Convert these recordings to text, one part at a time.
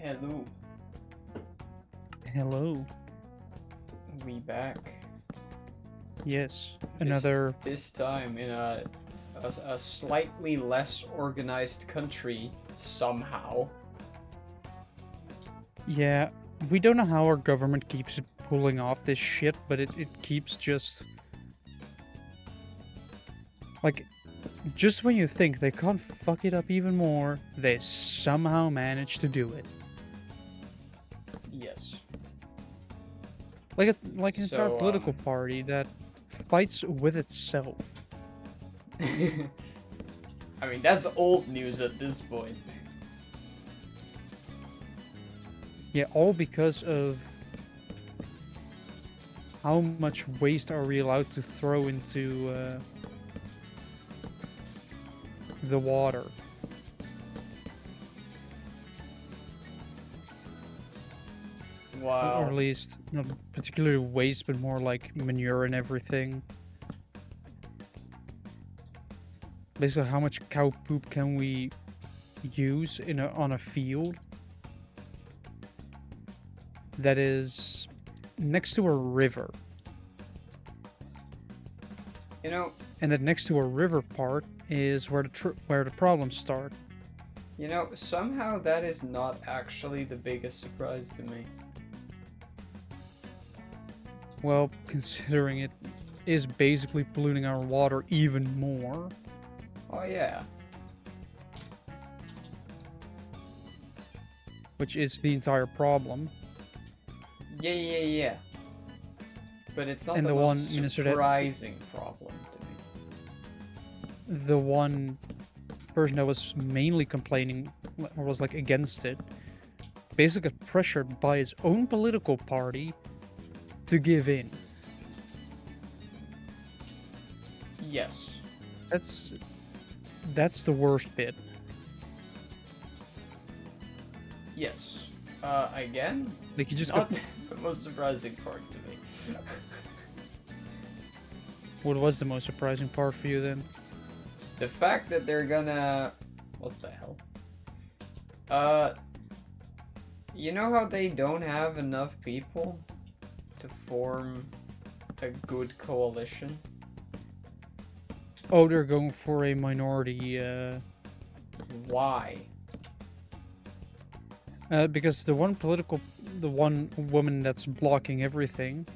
Hello, Hello. we back. Yes, This another. this time in a slightly less organized country somehow. Yeah, we don't know how our government keeps pulling off this shit, but it keeps just. Like, just when you think they can't fuck it up even more, they somehow manage to do it. Yes. Like an entire So political party that fights with itself. I mean that's old news at this point. Yeah, all because of how much waste are we allowed to throw into the water. Or Wow. at least not particularly waste, but more like manure and everything. Basically, how much cow poop can we use on a field that is next to a river? You know, And that next to a river part is where the problems start. somehow that is not actually the biggest surprise to me. Well, considering it is basically polluting our water even more. Oh yeah. Which is the entire problem. Yeah. But it's not And the the most one minister that surprising problem to me. the one person that was mainly complaining or was like against it basically got pressured by his own political party to give in. Yes. That's the worst bit. Yes. Again, Like you just not got the most surprising part to me. what was the most surprising part for you then? The fact that they're gonna... What the hell? Uh, you know how they don't have enough people to form a good coalition? Oh, they're going for a minority Why? because the one woman that's blocking everything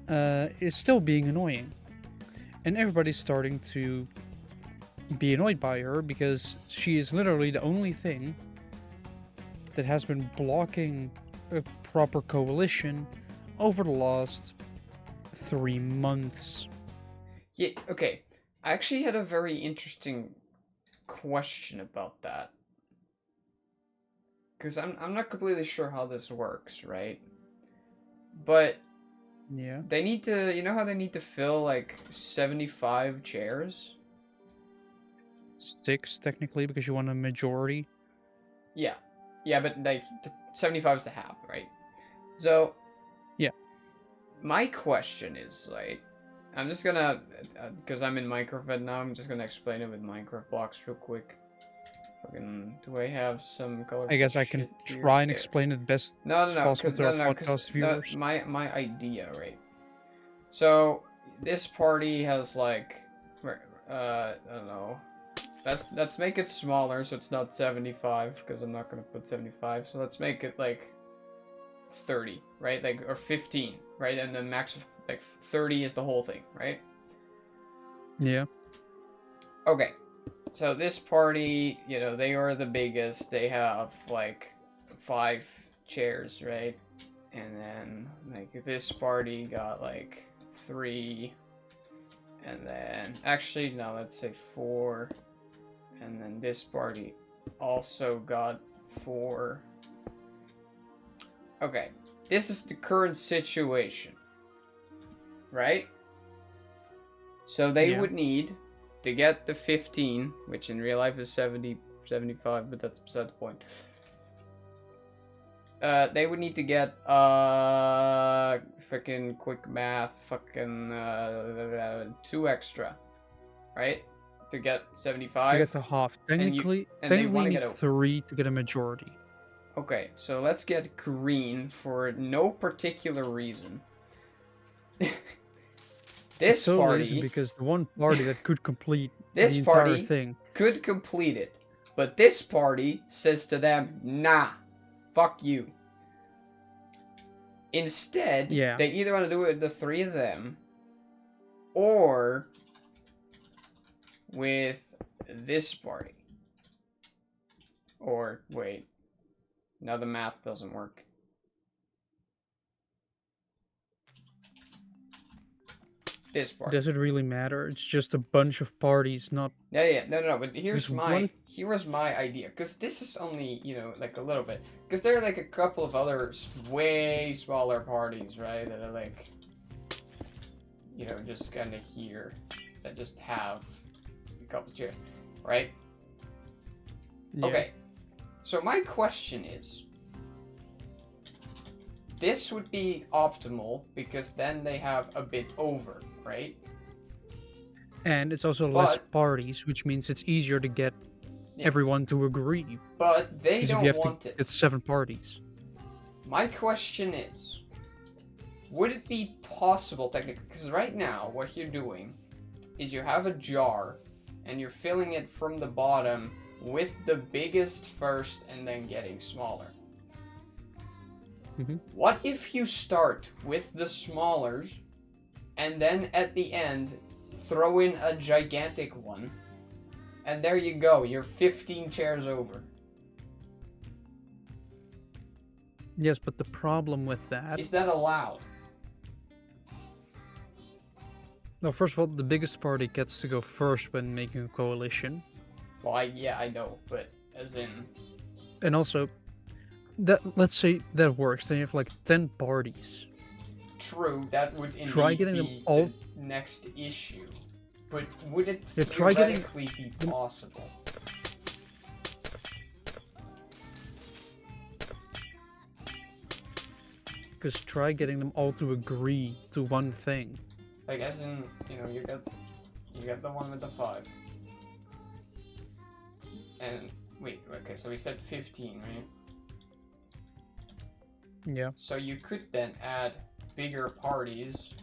is still being annoying. And everybody's starting to be annoyed by her because she is literally the only thing that has been blocking a proper coalition over the last 3 months. Yeah, okay. I actually had a very interesting question about that. Because I'm not completely sure how this works, right? But Yeah. they need to, you know how they need to fill like 75 chairs? 6 technically because you want a majority. Yeah. Yeah, but like 75 is the half, right? So, Yeah. my question is like, I'm just gonna, because I'm in Minecraft now, I'm just gonna explain it with Minecraft blocks real quick. Fucking, do I have some colorful I guess I can shit here? try and Yeah. explain it best No, as no, no, possible because to our no, because podcast no, viewers. my idea, right? So this party has like, I don't know. Let's make it smaller so it's not 75 because I'm not gonna put 75. So let's make it like 30, right? Like or 15, right? And the max of like 30 is the whole thing, right? Yeah. Okay. So this party, they are the biggest. They have like 5 chairs, right? And then like this party got like 3, and then actually no, let's say 4, and then this party also got 4. Okay, this is the current situation, right? So they Yeah. would need to get the 15, which in real life is 70, 75, but that's beside the point. They would need to get freaking quick math, fucking 2 extra, right? To get 75. To get to half. And Technically they you want to need get a 3 to get a majority. Okay, so let's get green for no particular reason. This So party isn't because the one party that could complete this the entire party thing could complete it, but this party says to them, nah, fuck you. Instead, Yeah. they either want to do it with the three of them, or with this party. Or, wait. Now the math doesn't work. This party. Does it really matter? It's just a bunch of parties, not... Yeah, no, but here's There's my idea, because this is only, you know, like a little bit, because there are like a couple of other way smaller parties, right, that are like, you know, just kind of here, that just have a couple chairs, right? Yeah. Okay, so my question is, this would be optimal, because then they have a bit over, right? And it's also less But- parties, which means it's easier to get everyone to agree. But they Because if don't you have want to it. get 7 parties. My question is, would it be possible technically, because right now what you're doing is you have a jar and you're filling it from the bottom with the biggest first and then getting smaller. Mhm. What if you start with the smallers and then at the end throw in a gigantic one, and there you go, you're 15 chairs over. Yes, but the problem with that... Is that allowed? No, first of all, the biggest party gets to go first when making a coalition. Well, I know, but as in... And also, that let's say that works. Then you have like 10 parties. True, that would indeed Try getting them be all- the next issue. But would it Yeah, try getting theoretically be possible? Because try getting them all to agree to one thing. Like, as in, you know, you got the one with the 5. And, wait, okay, so we said 15, right? Yeah. So you could then add bigger parties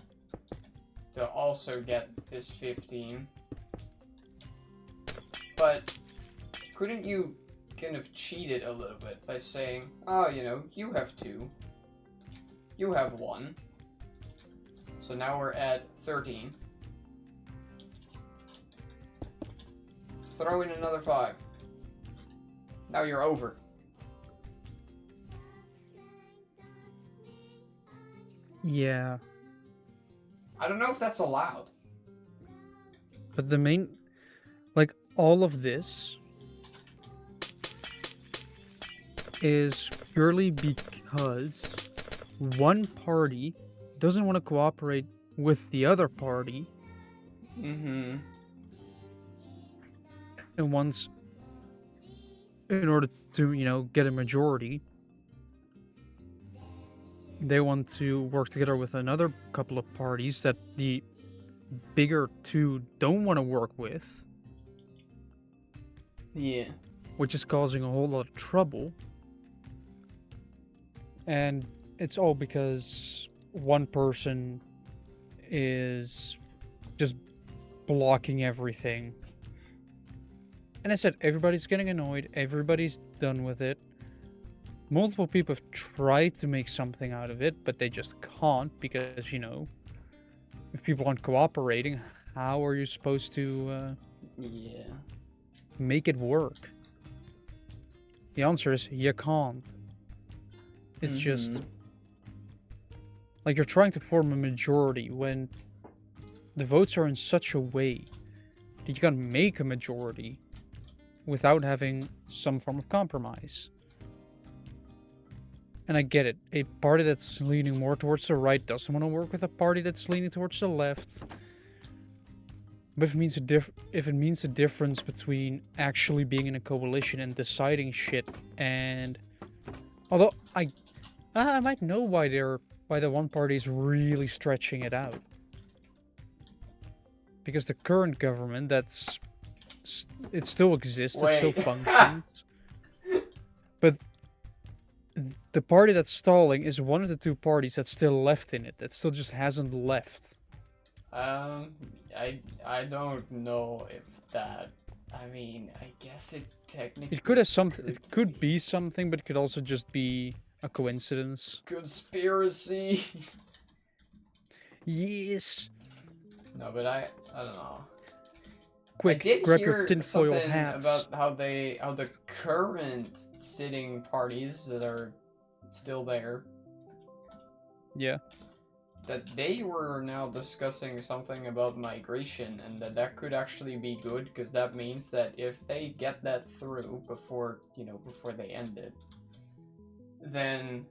to also get this 15. But couldn't you kind of cheat it a little bit by saying, oh, you know, you have 2. You have 1. So now we're at 13. Throw in another 5. Now you're over. Yeah. I don't know if that's allowed. But the main... Like, all of this is purely because one party doesn't want to cooperate with the other party Mm-hmm. and wants, in order to, you know, get a majority, they want to work together with another couple of parties that the bigger 2 don't want to work with, Yeah. which is causing a whole lot of trouble. And it's all because one person is just blocking everything. And I said, everybody's getting annoyed, everybody's done with it. Multiple people have tried to make something out of it, but they just can't because, you know, if people aren't cooperating, how are you supposed to Yeah. make it work? The answer is you can't. It's just like you're trying to form a majority when the votes are in such a way that you can't make a majority without having some form of compromise. And I get it. A party that's leaning more towards the right doesn't want to work with a party that's leaning towards the left. But if it means a difference between actually being in a coalition and deciding shit, and although I might know why the one party is really stretching it out, because the current government it still exists, it still Wait. functions, but the party that's stalling is one of the two parties that's still left in it. That still just hasn't left. I don't know if that. I mean, I guess it technically. It could have something. It could be something, but it could also just be a coincidence. Conspiracy. Yes. No, but I don't know. Quick, I did grab hear your tinfoil something hats. about how the current sitting parties that are still there. Yeah. That they were now discussing something about migration, and that could actually be good, because that means that if they get that through before they end it, then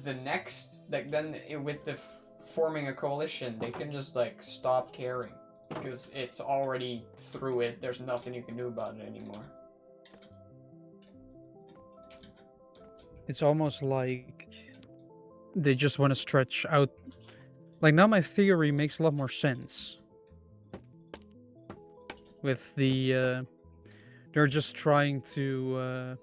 the next with the forming a coalition, they can just like stop caring, because it's already through it. There's nothing you can do about it anymore. It's almost like they just want to stretch out. Like, now my theory makes a lot more sense. With the, they're just trying to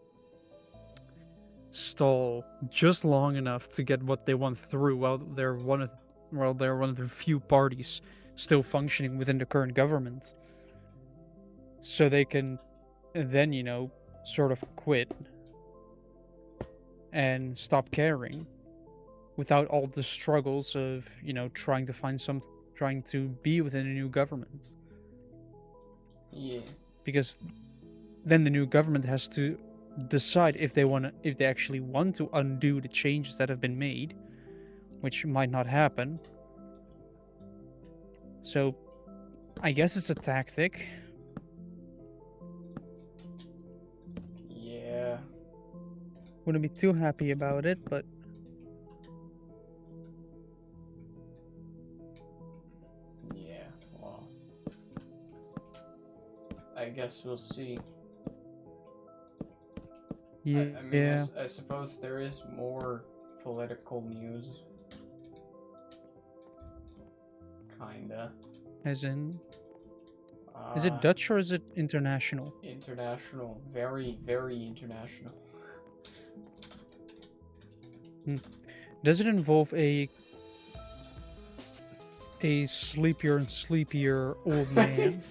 stall just long enough to get what they want through while they're one of the few parties still functioning within the current government. So they can then, sort of quit and stop caring without all the struggles of, trying to be within a new government. Yeah. Because then the new government has to decide if they actually want to undo the changes that have been made, which might not happen. So I guess it's a tactic. Yeah. Wouldn't be too happy about it, but yeah, well, I guess we'll see. yeah. I mean, I suppose there is more political news. Kinda. As in, is it Dutch or is it international? International. Very, very international. Does it involve a sleepier and sleepier old man?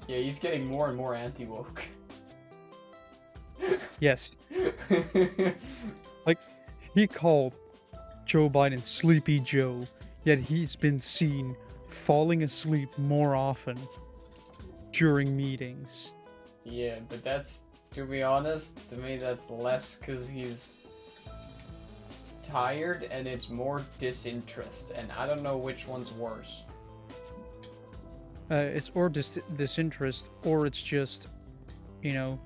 Yeah, he's getting more and more anti-woke. Yes. Like, he called Joe Biden Sleepy Joe, yet he's been seen falling asleep more often during meetings. Yeah, but that's, to be honest, to me that's less because he's tired and it's more disinterest, and I don't know which one's worse. It's or disinterest, or it's just, him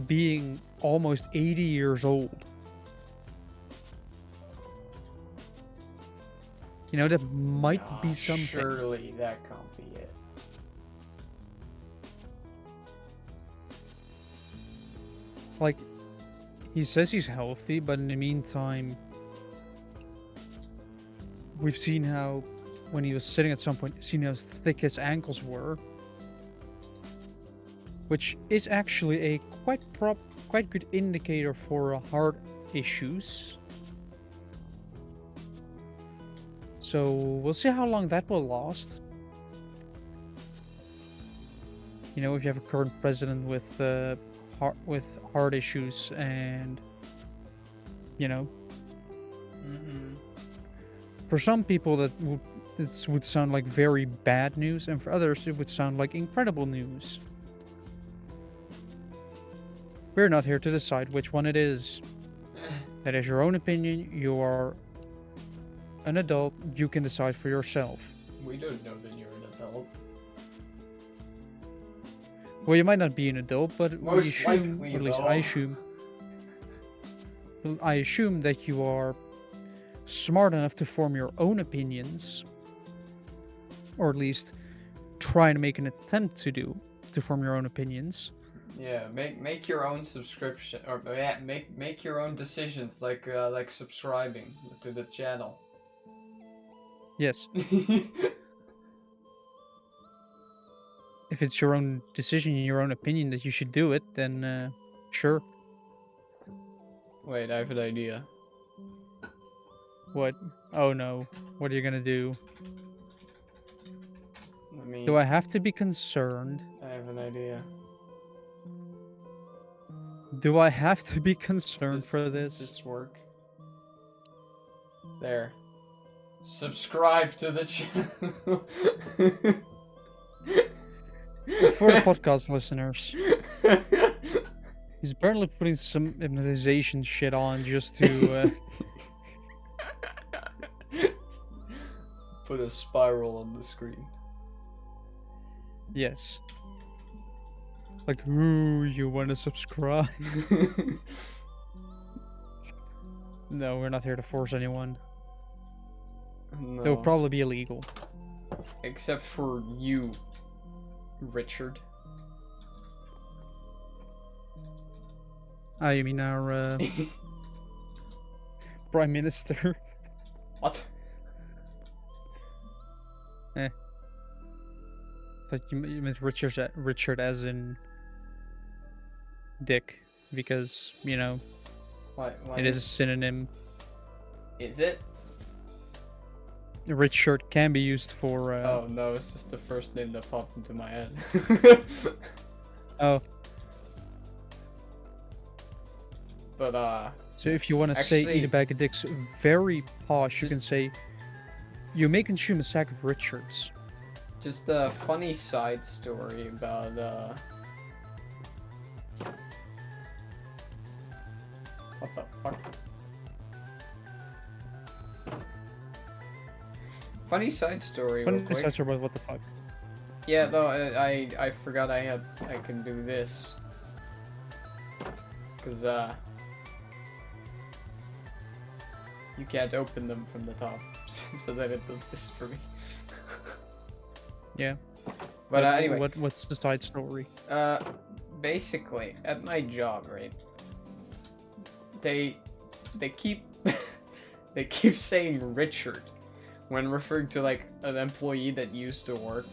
being almost 80 years old. That might be something. Surely that can't be it. Like, he says he's healthy, but in the meantime, we've seen how, when he was sitting at some point, seen how thick his ankles were. Which is actually a quite good indicator for heart issues. So we'll see how long that will last. If you have a current president with heart issues, and for some people that would sound like very bad news, and for others it would sound like incredible news. We're not here to decide which one it is. That is your own opinion. You are an adult. You can decide for yourself. We don't know that you're an adult. Well, you might not be an adult, but Most we assume, likely, or at least I assume that you are smart enough to form your own opinions, or at least try to make an attempt to form your own opinions. Yeah, make your own subscription, or make your own decisions, like subscribing to the channel. Yes. If it's your own decision, your own opinion that you should do it, then sure. Wait, I have an idea. What? Oh no. What are you gonna do? Let me. Do I have to be concerned? I have an idea. Do I have to be concerned for Does this? this work? There. Subscribe to the channel. For the podcast listeners, he's apparently putting some hypnotization shit on just to. Put a spiral on the screen. Yes. Like, ooh, you want to subscribe? No, we're not here to force anyone. No. That would probably be illegal. Except for you, Richard. Ah, you mean our Prime Minister? What? Thought you meant Richard as in Dick, because, you know, Why it is a synonym. Is it? Richard can be used for. Oh no, it's just the first name that popped into my head. Oh. But So if you want to say actually- eat a bag of dicks very posh, you can Just- say you may consume a sack of Richards. just a funny side story about what the fuck? Funny side story. real Funny quick. side story about what the fuck. Yeah, though I forgot I can do this. Cause you can't open them from the top, so then it does this for me. Yeah. But anyway, what's the side story? basically at my job, right? They keep they keep saying Richard when referring to like an employee that used to work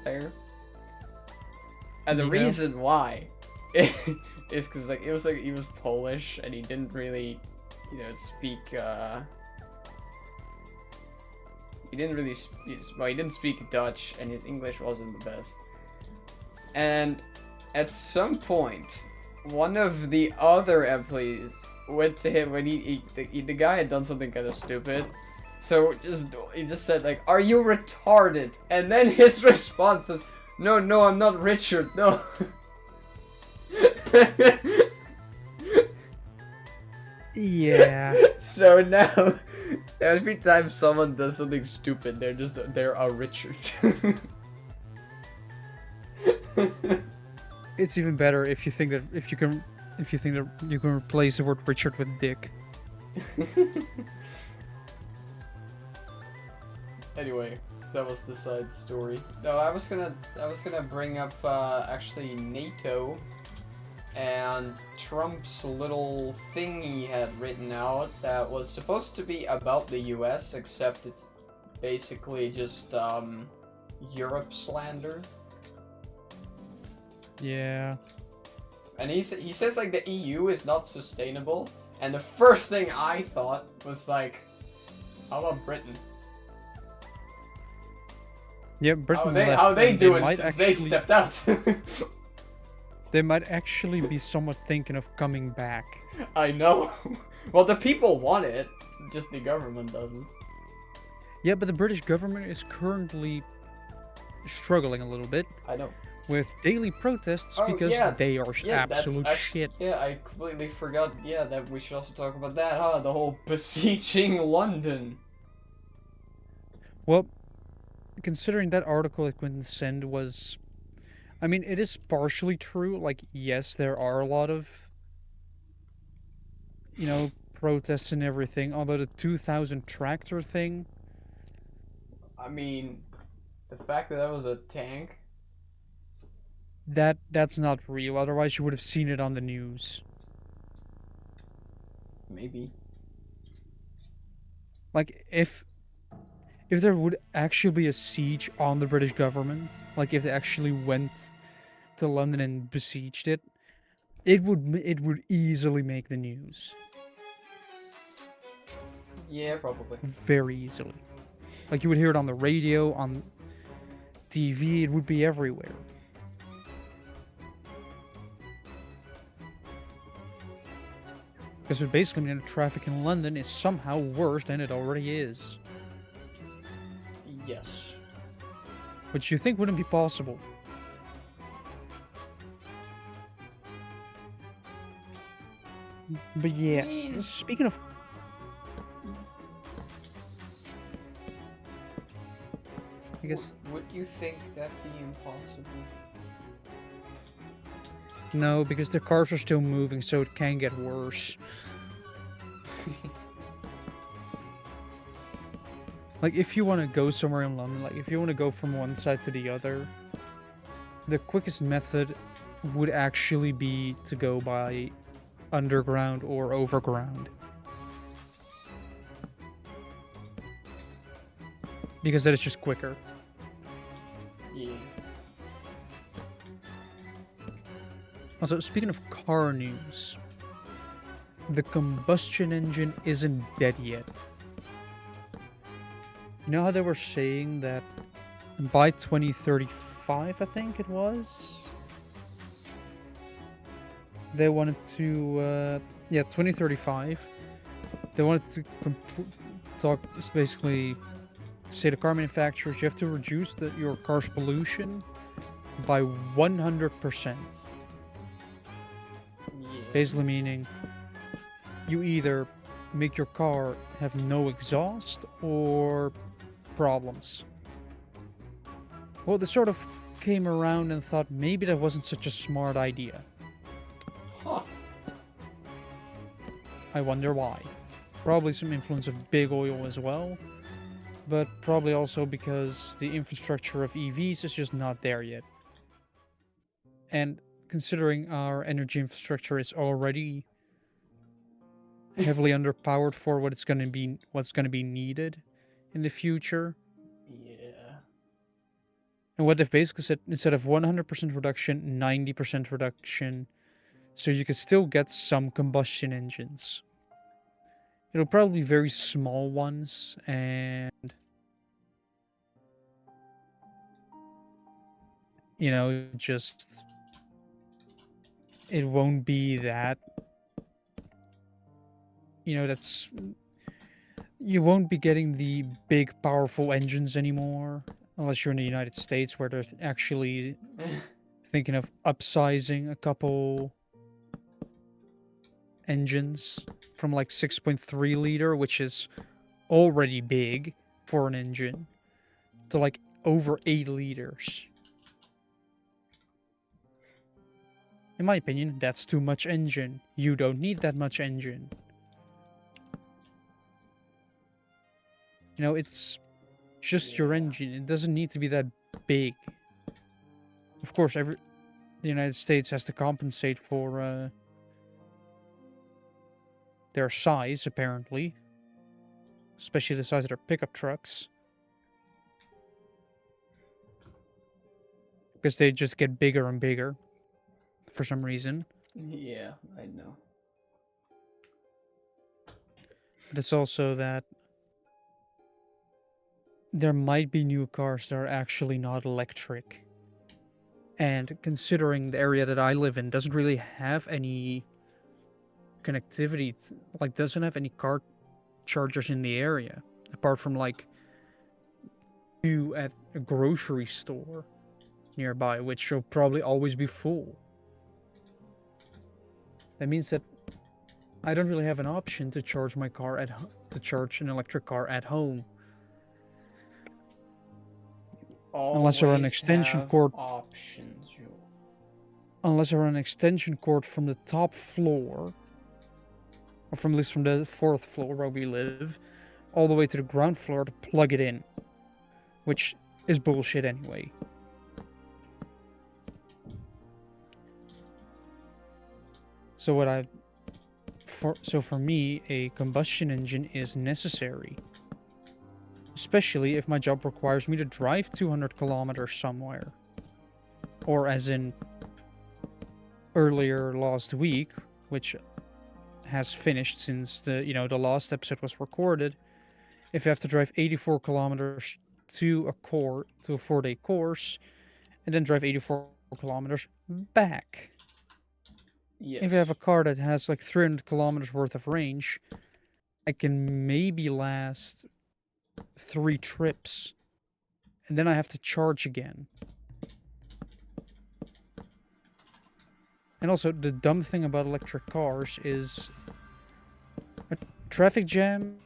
there. And the Yeah. reason why is because like he was Polish and he didn't really, you know, speak he didn't speak Dutch and his English wasn't the best. And at some point, one of the other employees went to him when the guy had done something kind of stupid. So he just said like, "Are you retarded?" And then his response was, "No, I'm not Richard. No." Yeah. So now, every time someone does something stupid, they're a Richard. It's even better if you think that you can replace the word Richard with Dick. Anyway, that was the side story. No, I was gonna bring up actually NATO and Trump's little thing he had written out that was supposed to be about the US, except it's basically just Europe slander. Yeah. And he says like the EU is not sustainable, and the first thing I thought was like, how about Britain? Yeah, Britain How left, they and doing might since they actually- stepped out? They might actually be somewhat thinking of coming back. I know. Well, the people want it, just the government doesn't. Yeah, but the British government is currently struggling a little bit I know. with daily protests Oh, because yeah. they are absolute shit. Yeah, I completely forgot. Yeah, that we should also talk about that, huh? The whole besieging London. Well, considering that article that Quentin sent was, I mean, it is partially true. Like, yes, there are a lot of, you know, protests and everything. Although the 2000 tractor thing, I mean, the fact that was a tank. that's not real. Otherwise, you would have seen it on the news. Maybe. Like, if there would actually be a siege on the British government, like if they actually went to London and besieged it, it would easily make the news. Yeah, probably. very easily. Like you would hear it on the radio, on TV, it would be everywhere. Because it basically means the traffic in London is somehow worse than it already is. Yes. Which you think wouldn't be possible. But yeah, speaking of... I guess... Would you think that'd be impossible? No, because the cars are still moving, so it can get worse. Like, if you want to go somewhere in London, like, if you want to go from one side to the other, the quickest method would actually be to go by underground or overground. Because that is just quicker. Yeah. Also, speaking of car news, the combustion engine isn't dead yet. You know how they were saying that by 2035, I think it was? They wanted to, yeah, 2035. They wanted to talk, basically, say to car manufacturers, you have to reduce your car's pollution by 100%. Yeah. Basically meaning you either make your car have no exhaust or problems. Well, they sort of came around and thought maybe that wasn't such a smart idea. Huh. I wonder why. Probably some influence of big oil as well, but probably also because the infrastructure of EVs is just not there yet. And considering our energy infrastructure is already heavily underpowered for what's going to be needed in the future. Yeah. And what they've basically said, instead of 100% reduction, 90% reduction, so you could still get some combustion engines. It'll probably be very small ones, and you know, just it won't be that, you know, that's you won't be getting the big powerful engines anymore unless you're in the United States, where they're actually thinking of upsizing a couple engines from like 6.3 liter, which is already big for an engine, to like over 8 liters. In my opinion, that's too much engine. You don't need that much engine. You know, it's just your engine. It doesn't need to be that big. Of course, the United States has to compensate for their size, apparently. Especially the size of their pickup trucks. Because they just get bigger and bigger. For some reason. Yeah, I know. But it's also that there might be new cars that are actually not electric. And considering the area that I live in doesn't really have any connectivity, like doesn't have any car chargers in the area, apart from like 2 at a grocery store nearby, which will probably always be full. That means that I don't really have an option to charge my car to charge an electric car at home. Unless I run an extension cord. Options, Joe. Unless I run an extension cord from the top floor, or from at least from the 4th floor where we live, all the way to the ground floor to plug it in, which is bullshit anyway. So for me, a combustion engine is necessary. Especially if my job requires me to drive 200 kilometers somewhere. Or as in earlier last week, which has finished since the last episode was recorded. If you have to drive 84 kilometers to a 4-day course, and then drive 84 kilometers back. If you have Yes. a car that has like 300 kilometers worth of range, I can maybe last 3 trips, and then I have to charge again. And also, the dumb thing about electric cars is a traffic jam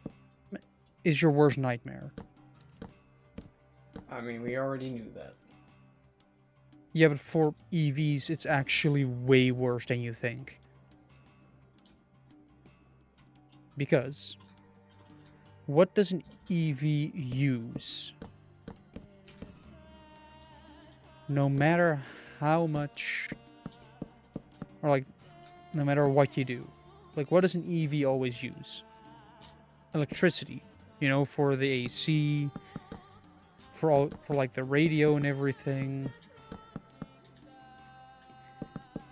is your worst nightmare. I mean, we already knew that. Yeah, but for EVs, it's actually way worse than you think. Because what does an EV use? No matter how much, or like, no matter what you do, like, what does an EV always use? Electricity, for the AC, for like the radio and everything.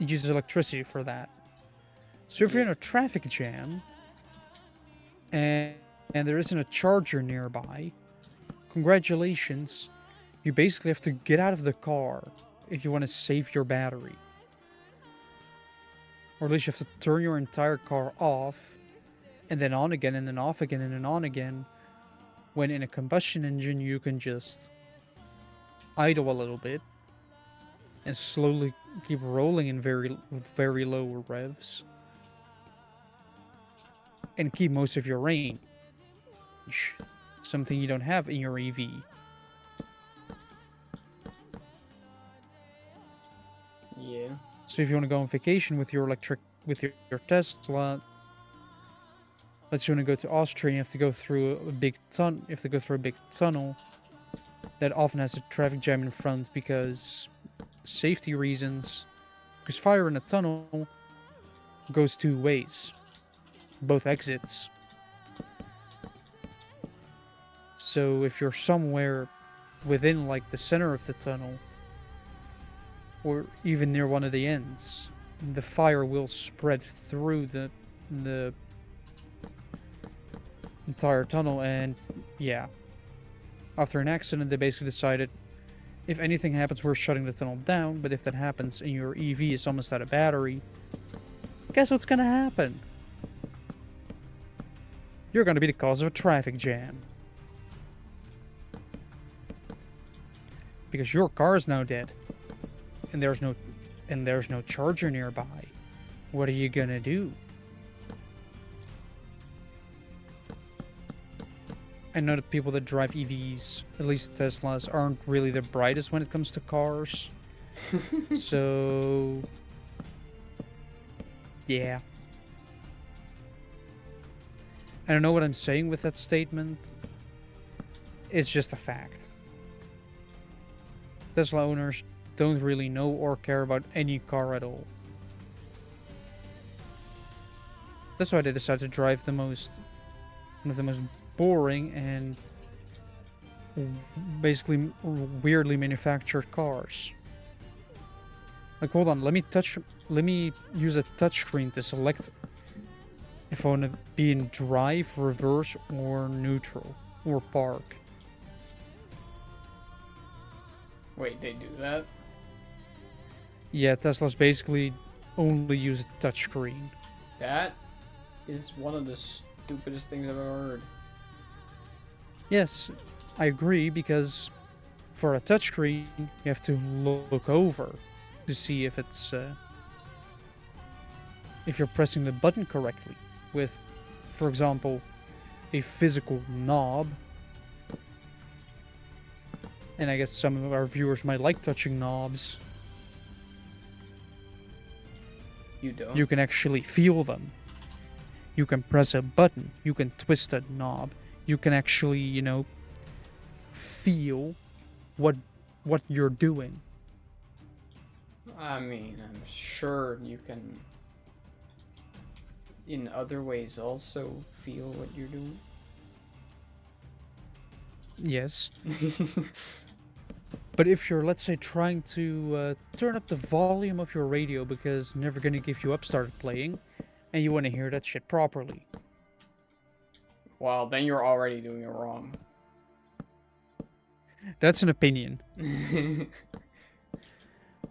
It uses electricity for that. So if you're in a traffic jam and there isn't a charger nearby, congratulations, you basically have to get out of the car if you want to save your battery. Or at least you have to turn your entire car off, and then on again, and then off again, and then on again. When in a combustion engine, you can just idle a little bit and slowly keep rolling in with very low revs and keep most of your range. Something you don't have in your EV. Yeah. So if you want to go on vacation with your Tesla, let's say you want to go to Austria, you have to go through a big tunnel that often has a traffic jam in front because safety reasons. Because fire in a tunnel goes 2 ways, both exits. So if you're somewhere within like the center of the tunnel, or even near one of the ends, the fire will spread through the entire tunnel. And yeah, after an accident, they basically decided if anything happens, we're shutting the tunnel down. But if that happens and your EV is almost out of battery, guess what's gonna happen? You're gonna be the cause of a traffic jam. Because your car is now dead. And there's no charger nearby. What are you gonna do? I know that people that drive EVs, at least Teslas, aren't really the brightest when it comes to cars. So yeah. I don't know what I'm saying with that statement. It's just a fact. Tesla owners don't really know or care about any car at all. That's why they decided to drive one of the most boring and basically weirdly manufactured cars. Like, hold on, let me use a touchscreen to select if I want to be in drive, reverse, or neutral, or park. Wait, they do that? Yeah, Teslas basically only use a touchscreen. That is one of the stupidest things I've ever heard. Yes, I agree, because for a touchscreen, you have to look over to see if it's if you're pressing the button correctly. With, for example, a physical knob. And I guess some of our viewers might like touching knobs. You don't? You can actually feel them. You can press a button. You can twist a knob. You can actually, feel what you're doing. I mean, I'm sure you can, in other ways, also feel what you're doing. Yes. But if you're, let's say, trying to turn up the volume of your radio because Never Gonna Give You Up started playing, and you want to hear that shit properly. Well, then you're already doing it wrong. That's an opinion.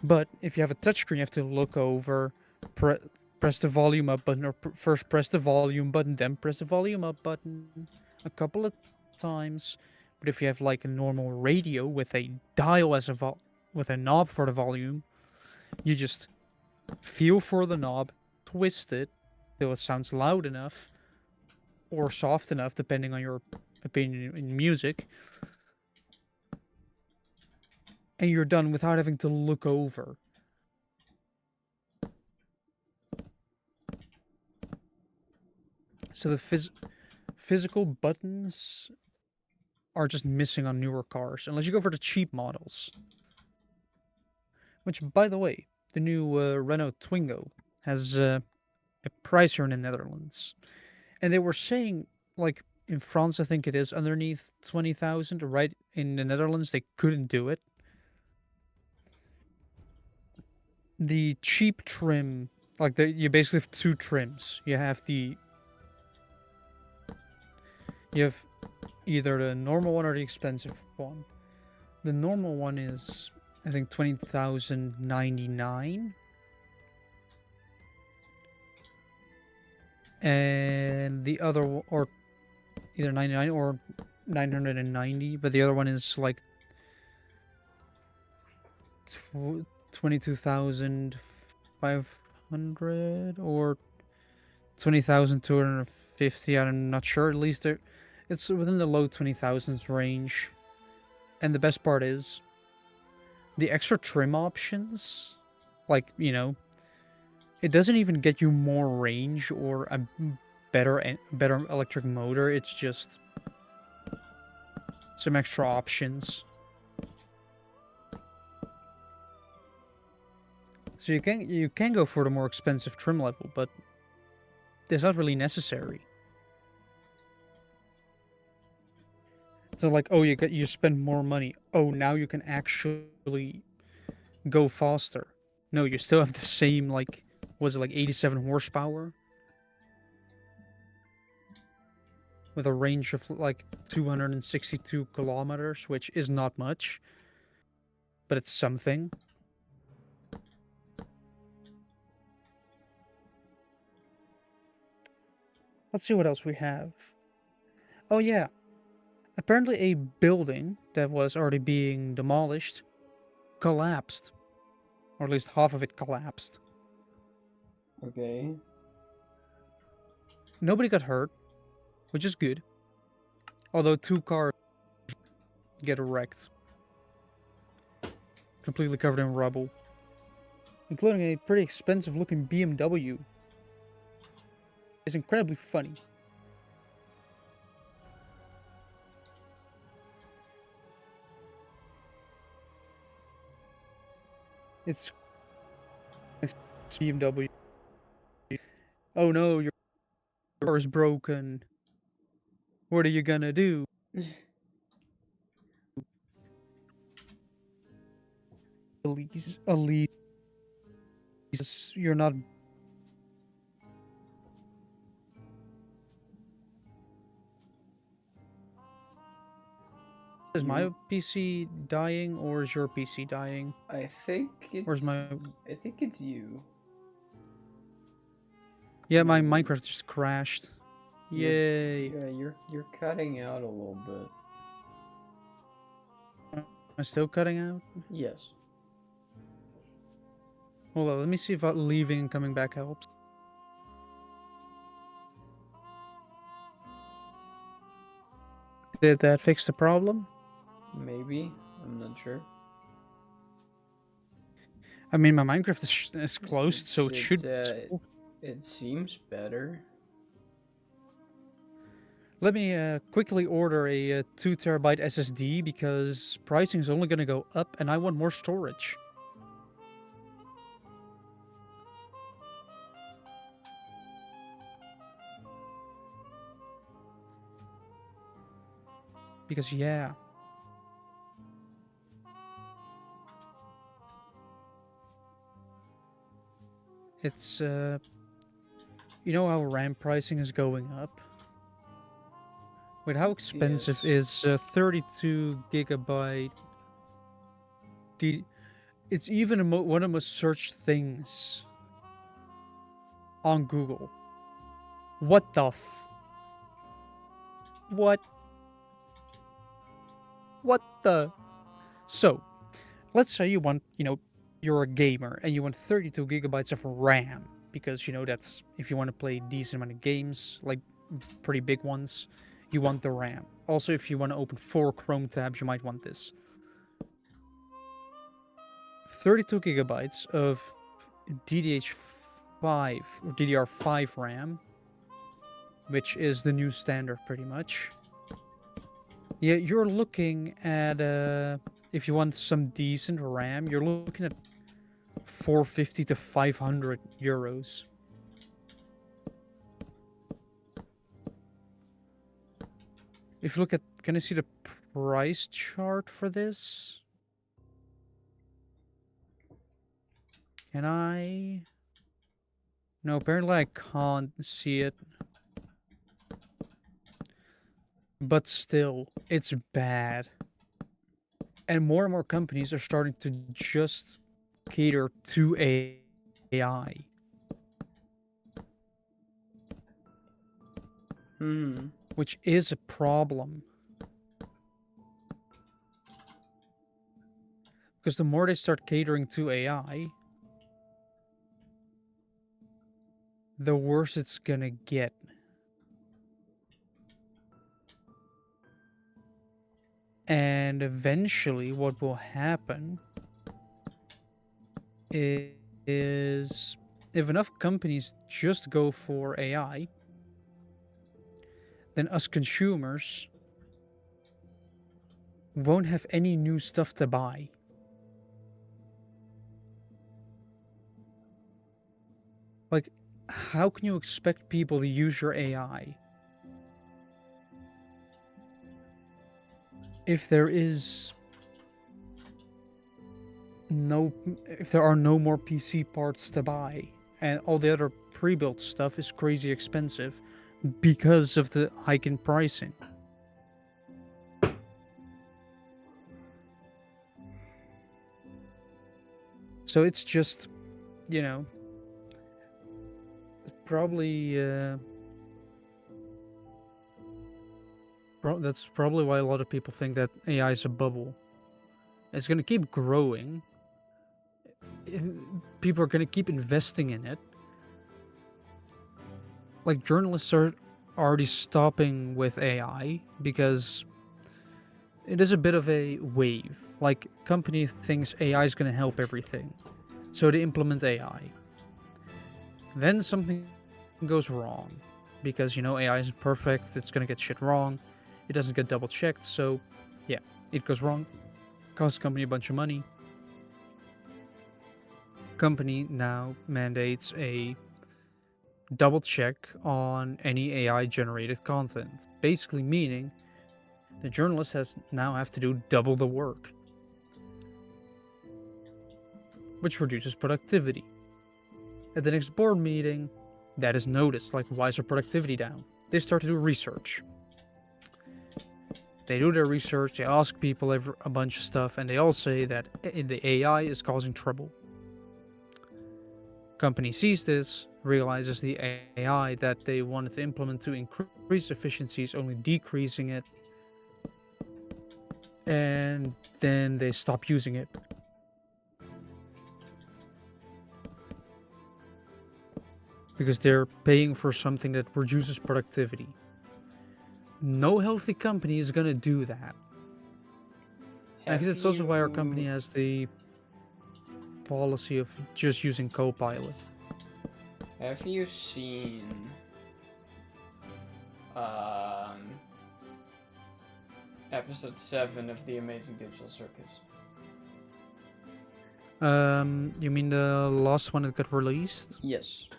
But if you have a touchscreen, you have to look over, press the volume up button, or first press the volume button, then press the volume up button a couple of times. But if you have like a normal radio with a dial as a with a knob for the volume, you just feel for the knob, twist it till it sounds loud enough or soft enough, depending on your opinion in music, and you're done without having to look over. So the physical buttons are just missing on newer cars, unless you go for the cheap models. Which, by the way, the new Renault Twingo has a price here in the Netherlands, and they were saying, like in France, I think it is underneath 20,000. Right in the Netherlands, they couldn't do it. The cheap trim, like you basically have two trims. You have either the normal one or the expensive one. The normal one is, I think, 20,099, and the other or either 99 or 990, but the other one is like 22,500 or 20,250. I'm not sure. At least it's within the low 20,000s range. And the best part is the extra trim options, like, it doesn't even get you more range or a better electric motor. It's just some extra options. So you can go for the more expensive trim level, but it's not really necessary. So like, oh, you spend more money. Oh, now you can actually go faster. No, you still have the same, like, was it like 87 horsepower? With a range of like 262 kilometers, which is not much, but it's something. Let's see what else we have. Oh yeah, apparently a building that was already being demolished collapsed, or at least half of it collapsed. Okay. Nobody got hurt, which is good. Although 2 cars get wrecked, completely covered in rubble, including a pretty expensive looking BMW. It's incredibly funny. It's BMW. Oh no, your car is broken. What are you gonna do? Elise, you're not. Is my PC dying or is your PC dying? I think it's. Where's my? I think it's you. Yeah, my Minecraft just crashed. Yay! Yeah, you're cutting out a little bit. Am I still cutting out? Yes. Hold on, let me see if leaving and coming back helps. Did that fix the problem? Maybe. I'm not sure. I mean, my Minecraft is closed, so it should. It seems better. Let me quickly order a 2 terabyte SSD because pricing is only going to go up, and I want more storage. Because yeah. It's You know how RAM pricing is going up? Wait, how expensive Yes. is 32 gigabyte? It's even one of the most searched things on Google. What the What? What the? So, let's say you want, you're a gamer and you want 32 gigabytes of RAM because, that's if you want to play decent amount of games, like pretty big ones, you want the RAM. Also, if you want to open 4 Chrome tabs, you might want this. 32 gigabytes of DDH5 or DDR5 RAM, which is the new standard pretty much. Yeah, you're looking at, if you want some decent RAM, you're looking at 450 to 500 euros. If you look at, can I see the price chart for this? Can I? No, apparently I can't see it. But still, it's bad. And more companies are starting to just cater to AI. Which is a problem. Because the more they start catering to AI, the worse it's gonna get. And eventually, what will happen is if enough companies just go for AI, then us consumers won't have any new stuff to buy. Like, how can you expect people to use your AI if there are no more PC parts to buy and all the other pre-built stuff is crazy expensive because of the hike in pricing? So it's just, probably that's probably why a lot of people think that AI is a bubble. It's going to keep growing. People are going to keep investing in it. Like, journalists are already stopping with AI because it is a bit of a wave. Like, company thinks AI is going to help everything, so they implement AI. Then something goes wrong because AI isn't perfect. It's going to get shit wrong. It doesn't get double checked, so yeah, it goes wrong. Costs company a bunch of money. Company now mandates a double check on any AI generated content, basically meaning the journalist now have to do double the work, which reduces productivity. At the next board meeting, that is noticed, like, why is their productivity down? They start to do research. They do their research, they ask people a bunch of stuff, and they all say that the AI is causing trouble. Company sees this, realizes the AI that they wanted to implement to increase efficiency is only decreasing it, and then they stop using it. Because they're paying for something that reduces productivity. No healthy company is gonna do that. I guess it's also why our company has the policy of just using Copilot. Have you seen episode 7 of The Amazing Digital Circus? You mean the last one that got released? Yes.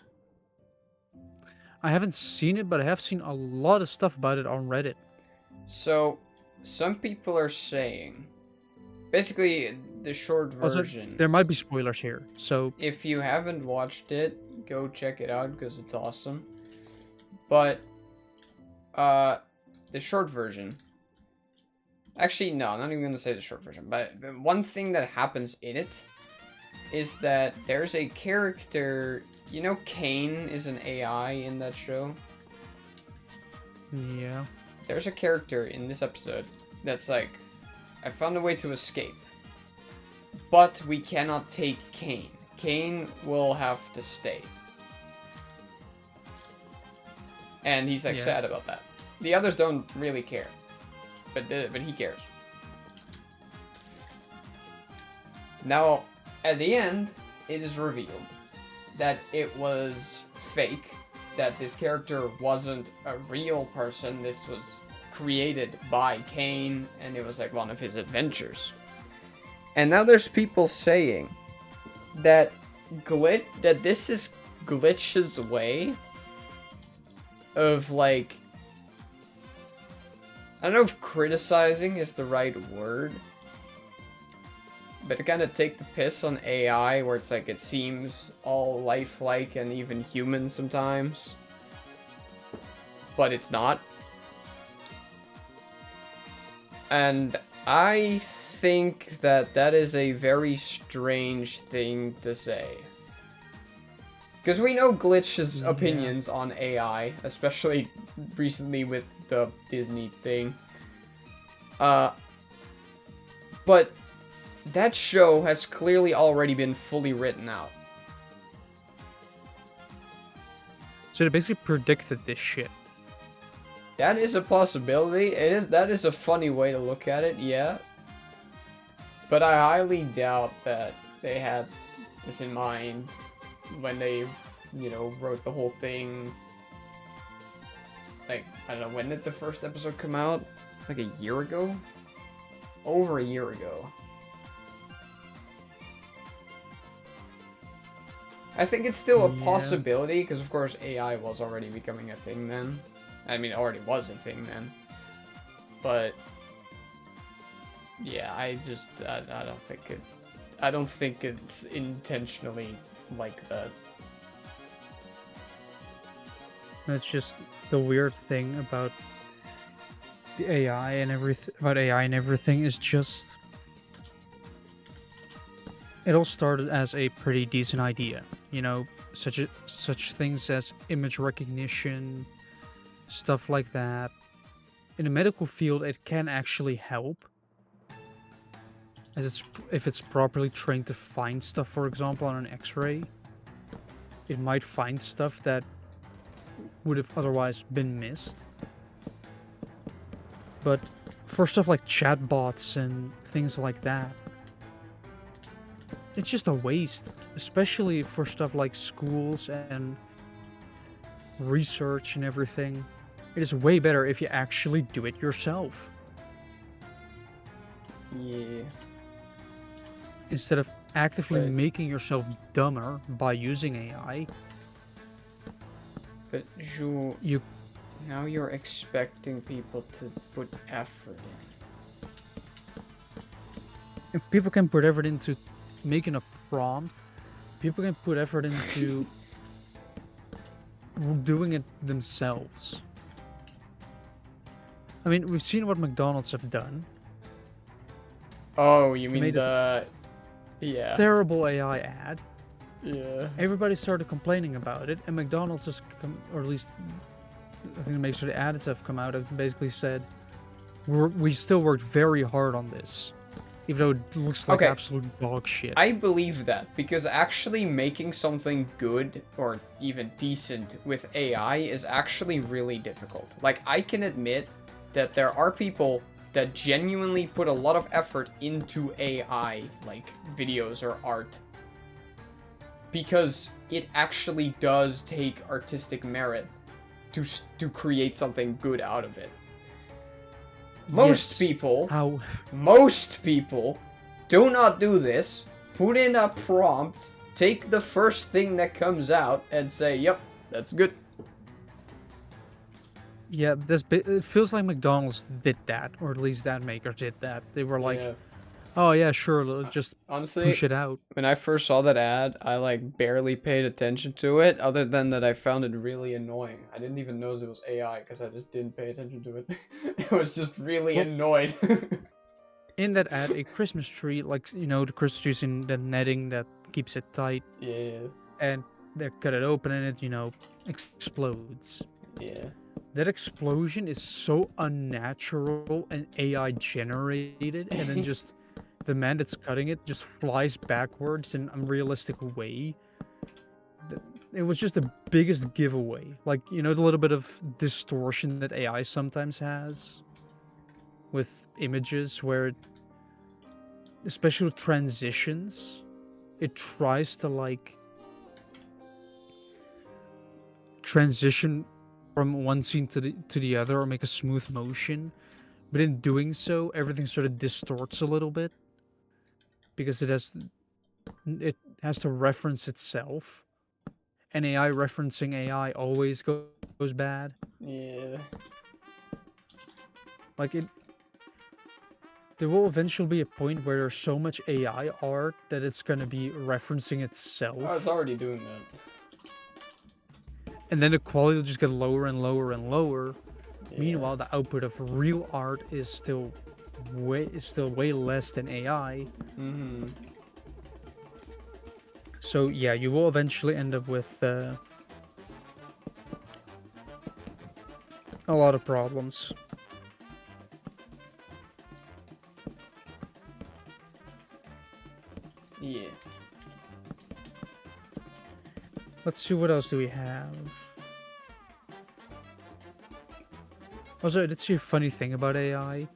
I haven't seen it, but I have seen a lot of stuff about it on Reddit. So, some people are saying, basically, the short version. Also, there might be spoilers here, so if you haven't watched it, go check it out because it's awesome. But the short version. Actually, no, I'm not even gonna say the short version. But one thing that happens in it is that there's a character. You know, Kane is an AI in that show. Yeah. There's a character in this episode that's like, I found a way to escape, but we cannot take Kane. Kane will have to stay. And he's like sad about that. The others don't really care, but he cares. Now, at the end, it is revealed that it was fake, that this character wasn't a real person. This was created by Kane, and it was like one of his adventures. And now there's people saying that this is Glitch's way of, like, I don't know if criticizing is the right word, but to kind of take the piss on AI, where it's like it seems all lifelike and even human sometimes, but it's not. And I think that that is a very strange thing to say. Because we know Glitch's opinions on AI, especially recently with the Disney thing. But that show has clearly already been fully written out. So they basically predicted this shit. That is a possibility. That is a funny way to look at it, yeah. But I highly doubt that they had this in mind when they, you know, wrote the whole thing. Like, I don't know, when did the first episode come out? Like a year ago? Over a year ago. I think it's still a possibility, because of course AI was already becoming a thing then. I mean, it already was a thing then. But yeah, I don't think it's intentionally like that. That's just the weird thing about the AI and everything is just it all started as a pretty decent idea, you know, such things as image recognition, stuff like that. In the medical field, it can actually help, as if it's properly trained to find stuff. For example, on an X-ray, it might find stuff that would have otherwise been missed. But for stuff like chatbots and things like that, it's just a waste, especially for stuff like schools and research and everything. It is way better if you actually do it yourself. Yeah. Instead of actively making yourself dumber by using AI. But now you're expecting people to put effort in. If people can put effort into making a prompt, people can put effort into doing it themselves. I mean, we've seen what McDonald's have done. Oh, you mean yeah. Terrible AI ad. Yeah. Everybody started complaining about it, and McDonald's has or at least I think it makes sure the ads have come out and basically said, we still worked very hard on this, even though it looks like absolute dog shit. I believe that, because actually making something good or even decent with AI is actually really difficult. Like, I can admit that there are people that genuinely put a lot of effort into AI, like videos or art, because it actually does take artistic merit to create something most out of it. Most people do not do this. Put in a prompt, take the first thing that comes out, and say, "Yep, that's good." Yeah, it feels like McDonald's did that, or at least that maker did that. They were like, Oh yeah, sure. Just Honestly, push it out. when I first saw that ad, I like barely paid attention to it, other than that I found it really annoying. I didn't even know it was AI because I just didn't pay attention to it. I was just really Well, annoyed. in that ad, a Christmas tree, like the Christmas trees in the netting that keeps it tight, Yeah, and they cut it open and it explodes. yeah. That explosion is so unnatural and AI generated, and then just the man that's cutting it just flies backwards in an unrealistic way. It was just the biggest giveaway. Like, the little bit of distortion that AI sometimes has with images where, especially with transitions, it tries to like transition from one scene to the other or make a smooth motion, but in doing so, everything sort of distorts a little bit because it has to reference itself, and AI referencing AI always goes bad. Yeah. Like there will eventually be a point where there's so much AI art that it's gonna be referencing Oh, it's itself, already doing that. and then the quality will just get lower and lower and lower. Yeah. Meanwhile, the output of real art is still way less than AI. Mm-hmm. So yeah, you will eventually end up with a lot of problems. Yeah. Let's see, what else do we have? Also, I did see a funny thing about AI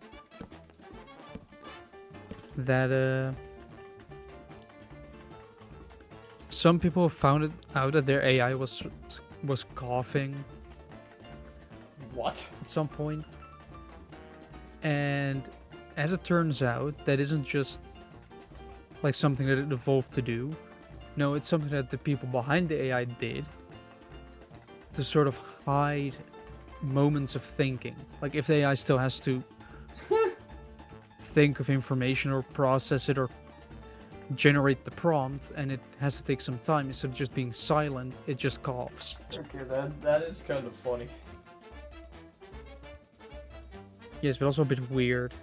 that some people found it out that their AI was coughing What? at some point, and as it turns out, that isn't just like something that it evolved to do. No, it's something that the people behind the AI did to sort of hide moments of thinking. Like if the AI still has to think of information or process it or generate the prompt and it has to take some time, instead of just being silent, it just coughs. Okay, that is kind of funny. Yes, but also a bit weird.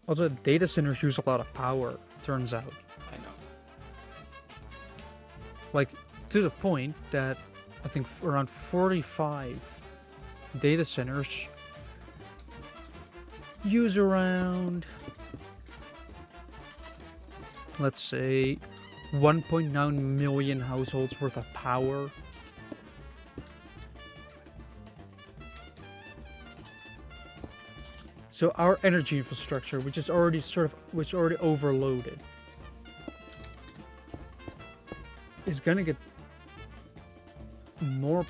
Also, data centers use a lot of power, turns out. I know. Like, to the point that I think around 45 data centers use around, let's say, 1.9 million households worth of power. So our energy infrastructure, which is already overloaded, is gonna get more,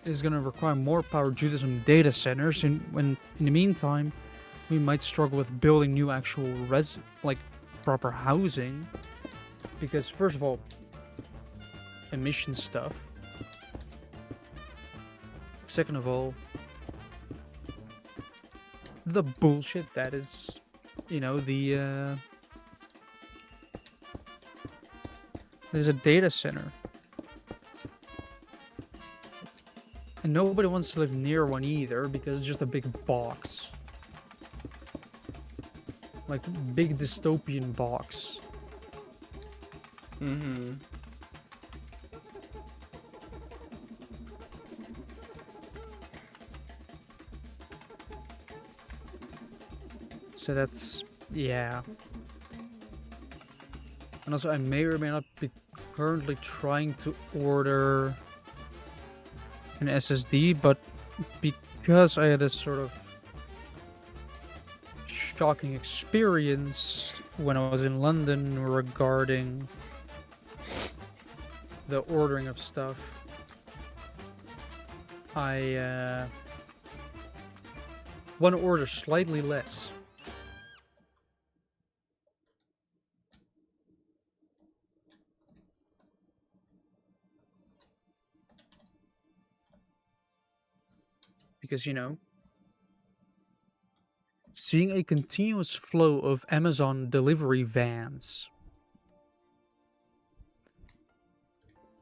is gonna require more power due to some data centers, and when in the meantime, we might struggle with building new actual proper housing, because first of all, emission stuff. Second of all, the bullshit that is, there's a data center. And nobody wants to live near one either because it's just a big box. Like, big dystopian box. Mm-hmm. So that's, yeah. And also, I may or may not be currently trying to order an SSD, but because I had a sort of shocking experience when I was in London regarding the ordering of stuff, I want to order slightly less. because, seeing a continuous flow of Amazon delivery vans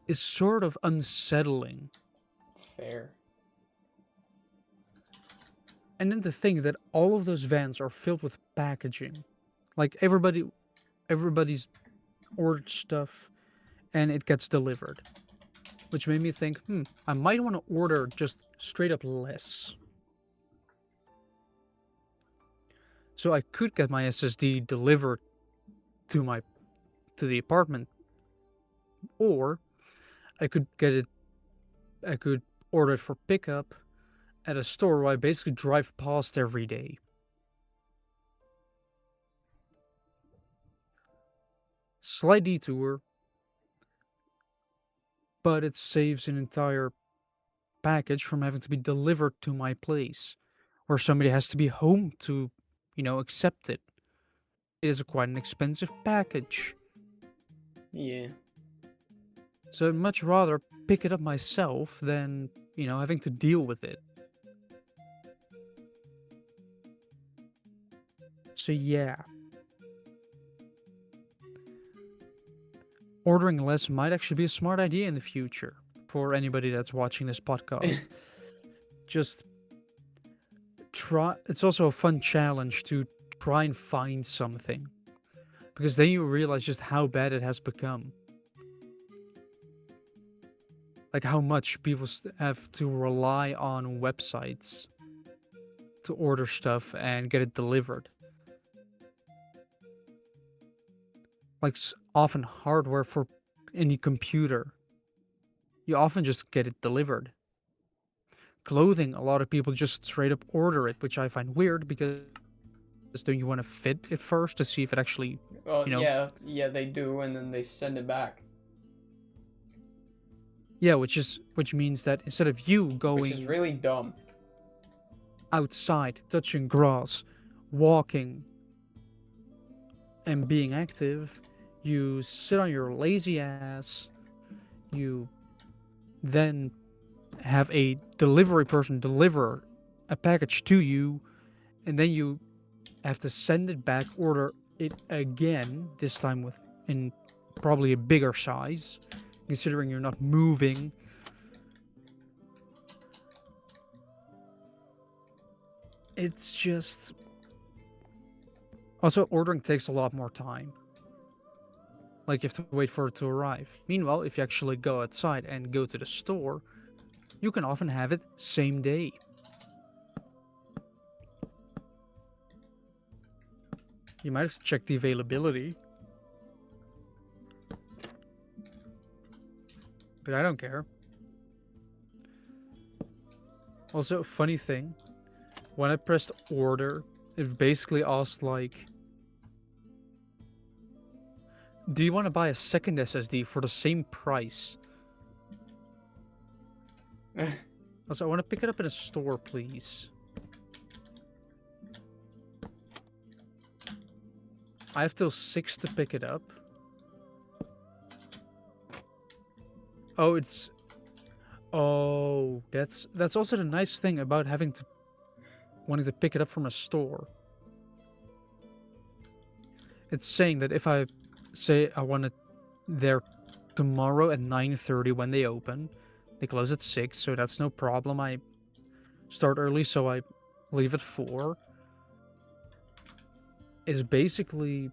is sort of unsettling. Fair. And then to think that all of those vans are filled with packaging. Like everybody's ordered stuff and it gets delivered. Which made me think, I might want to order just straight up less. So I could get my SSD delivered to the apartment, or I could I could order it for pickup at a store where I basically drive past every day. Slight detour, but it saves an entire package from having to be delivered to my place, where somebody has to be home to, accept it. It is quite an expensive package. Yeah. So I'd much rather pick it up myself than, having to deal with it. So yeah, ordering less might actually be a smart idea in the future for anybody that's watching this podcast. Just try. It's also a fun challenge to try and find something, because then you realize just how bad it has become. Like how much people have to rely on websites to order stuff and get it delivered. Like often hardware for any computer, you often just get it delivered. Clothing, a lot of people just straight up order it, which I find weird because don't you want to fit it first to see if it actually, Well, yeah, they do, and then they send it back. Yeah, which means that instead of you Which going is really dumb. outside, touching grass, walking, and being active, you sit on your lazy ass, you then have a delivery person deliver a package to you, and then you have to send it back, order it again, this time in probably a bigger size, considering you're not moving. It's just... Also, ordering takes a lot more time. Like, you have to wait for it to arrive. Meanwhile, if you actually go outside and go to the store, you can often have it same day. You might have to check the availability. But I don't care. Also, funny thing, when I pressed order, it basically asked like, do you want to buy a second SSD for the same price? Also, I want to pick it up in a store, please. I have till 6 to pick it up. Oh, it's... Oh, that's also the nice thing about wanting to pick it up from a store. It's saying that if I say I want it there tomorrow at 9:30 when they open, they close at 6, so that's no problem. I start early, so I leave at 4. It's basically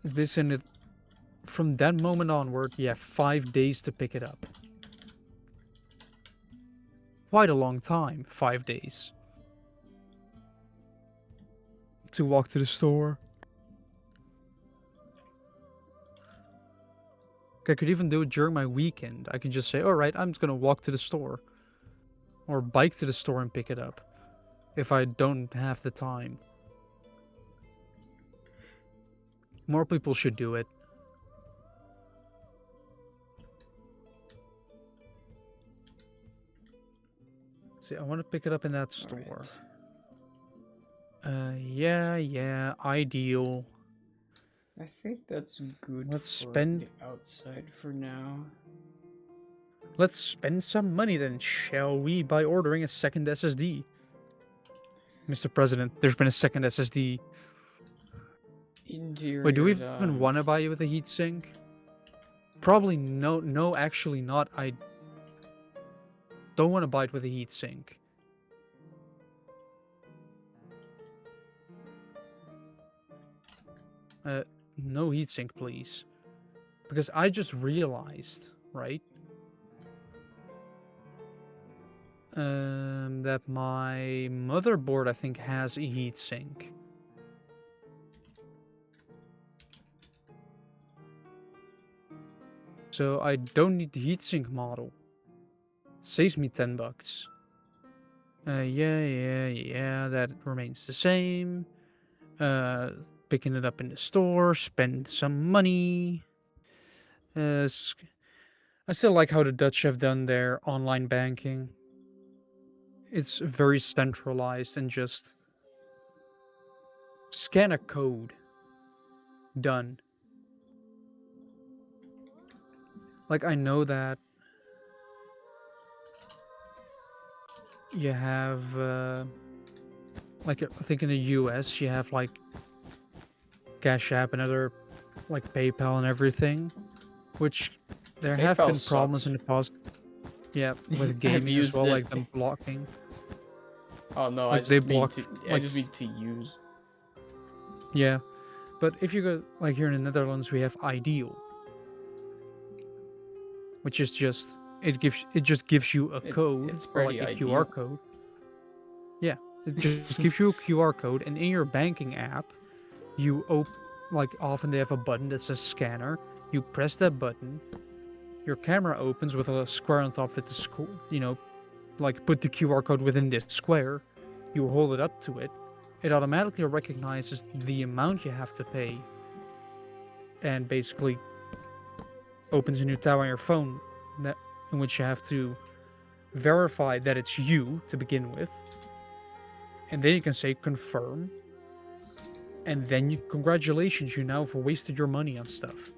this, and it from that moment onward, you have 5 days to pick it up. Quite a long time, 5 days. To walk to the store. I could even do it during my weekend. I can just say, alright, I'm just gonna walk to the store. Or bike to the store and pick it up. If I don't have the time. More people should do it. See, I want to pick it up in that store. Right. Yeah, ideal. I think that's good Let's for spend the outside for now. Let's spend some money then, shall we, by ordering a second SSD? Mr. President, there's been a second SSD. Interior. Wait, do we even want to buy you with a heatsink? Probably no. No, actually not. I don't want to buy it with a heatsink. No heatsink, please. Because I just realized, right? That my motherboard, I think, has a heatsink. So I don't need the heatsink model. Saves me $10. Yeah, that remains the same. Picking it up in the store, spend some money. I still like how the Dutch have done their online banking. It's very centralized and just scan a code. Done. Like, I know that you have, like, I think in the US, you have, like, Cash App and other, like, PayPal and everything, which there have PayPal been problems sucks. in the past. Yeah, with I've gaming as used well, it. like them blocking. Oh no, Like, I they just mean blocked, to. I like, just mean to use. yeah. But if you go, like, here in the Netherlands, we have Ideal, which is just, it just gives you a code, It's or like pretty a ideal. QR code. Yeah, it just gives you a QR code, and in your banking app, you like, often they have a button that says scanner. You press that button, your camera opens with a square on top with the like, put the QR code within this square. You hold it up to it. It automatically recognizes the amount you have to pay, and basically opens a new tab on your phone in which you have to verify that it's you to begin with, and then you can say confirm, and then congratulations, you now have wasted your money on stuff.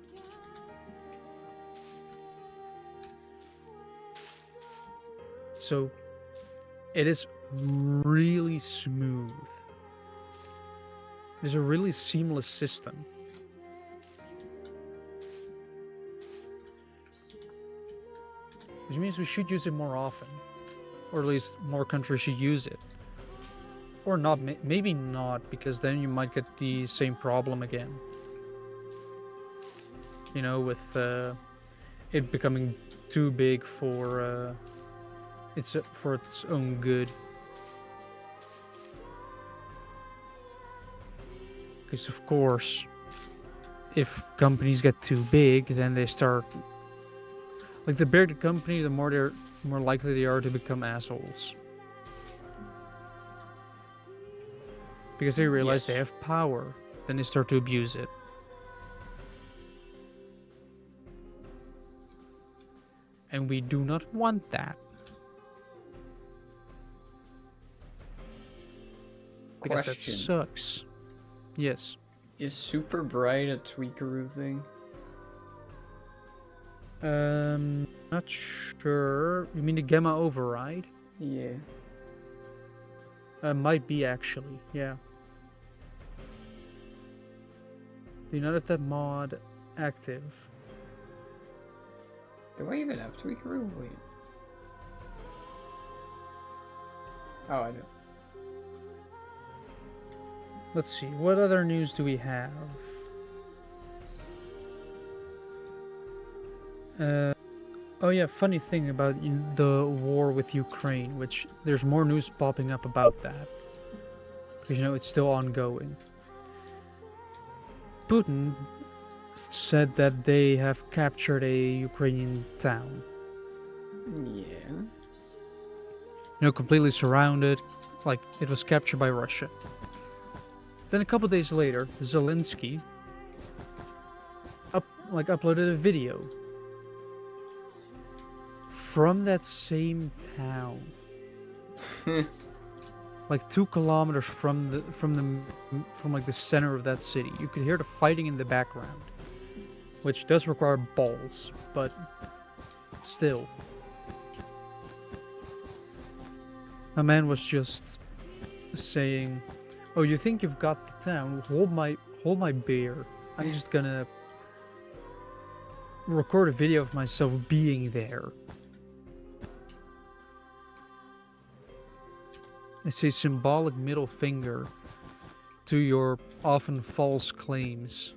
So it is really smooth. It's a really seamless system. Which means we should use it more often. Or at least more countries should use it. Or not, maybe not, because then you might get the same problem again. You know, with it becoming too big for its own good. Because of course, if companies get too big, then they start, like, the bigger the company, the more likely they are to become assholes. Because they realize they have power, then they start to abuse it. And we do not want that. Because that sucks. Yes. Is super bright a tweakaroo thing? Not sure. You mean the gamma override? Yeah. Might be, actually. Yeah. Do you not have that mod active? Do I even have tweakaroo? Wait. Oh, I do. Let's see. What other news do we have? Oh yeah, funny thing about the war with Ukraine, which there's more news popping up about that. Because, it's still ongoing. Putin said that they have captured a Ukrainian town. Yeah. Completely surrounded, like it was captured by Russia. Then a couple days later, Zelensky uploaded a video from that same town, like 2 kilometers from like the center of that city. You could hear the fighting in the background, which does require balls, but still. A man was just saying, "Oh, you think you've got the town? Hold my beer. I'm just gonna record a video of myself being there." It's a symbolic middle finger to your often false claims.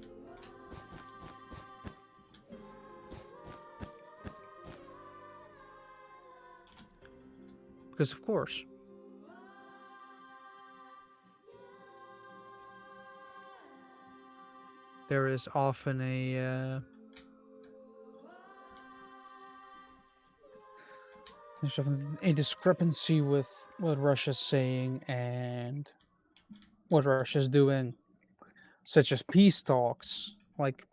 Because of course, there is often there's often a discrepancy with what Russia's saying and what Russia's doing, such as peace talks. Like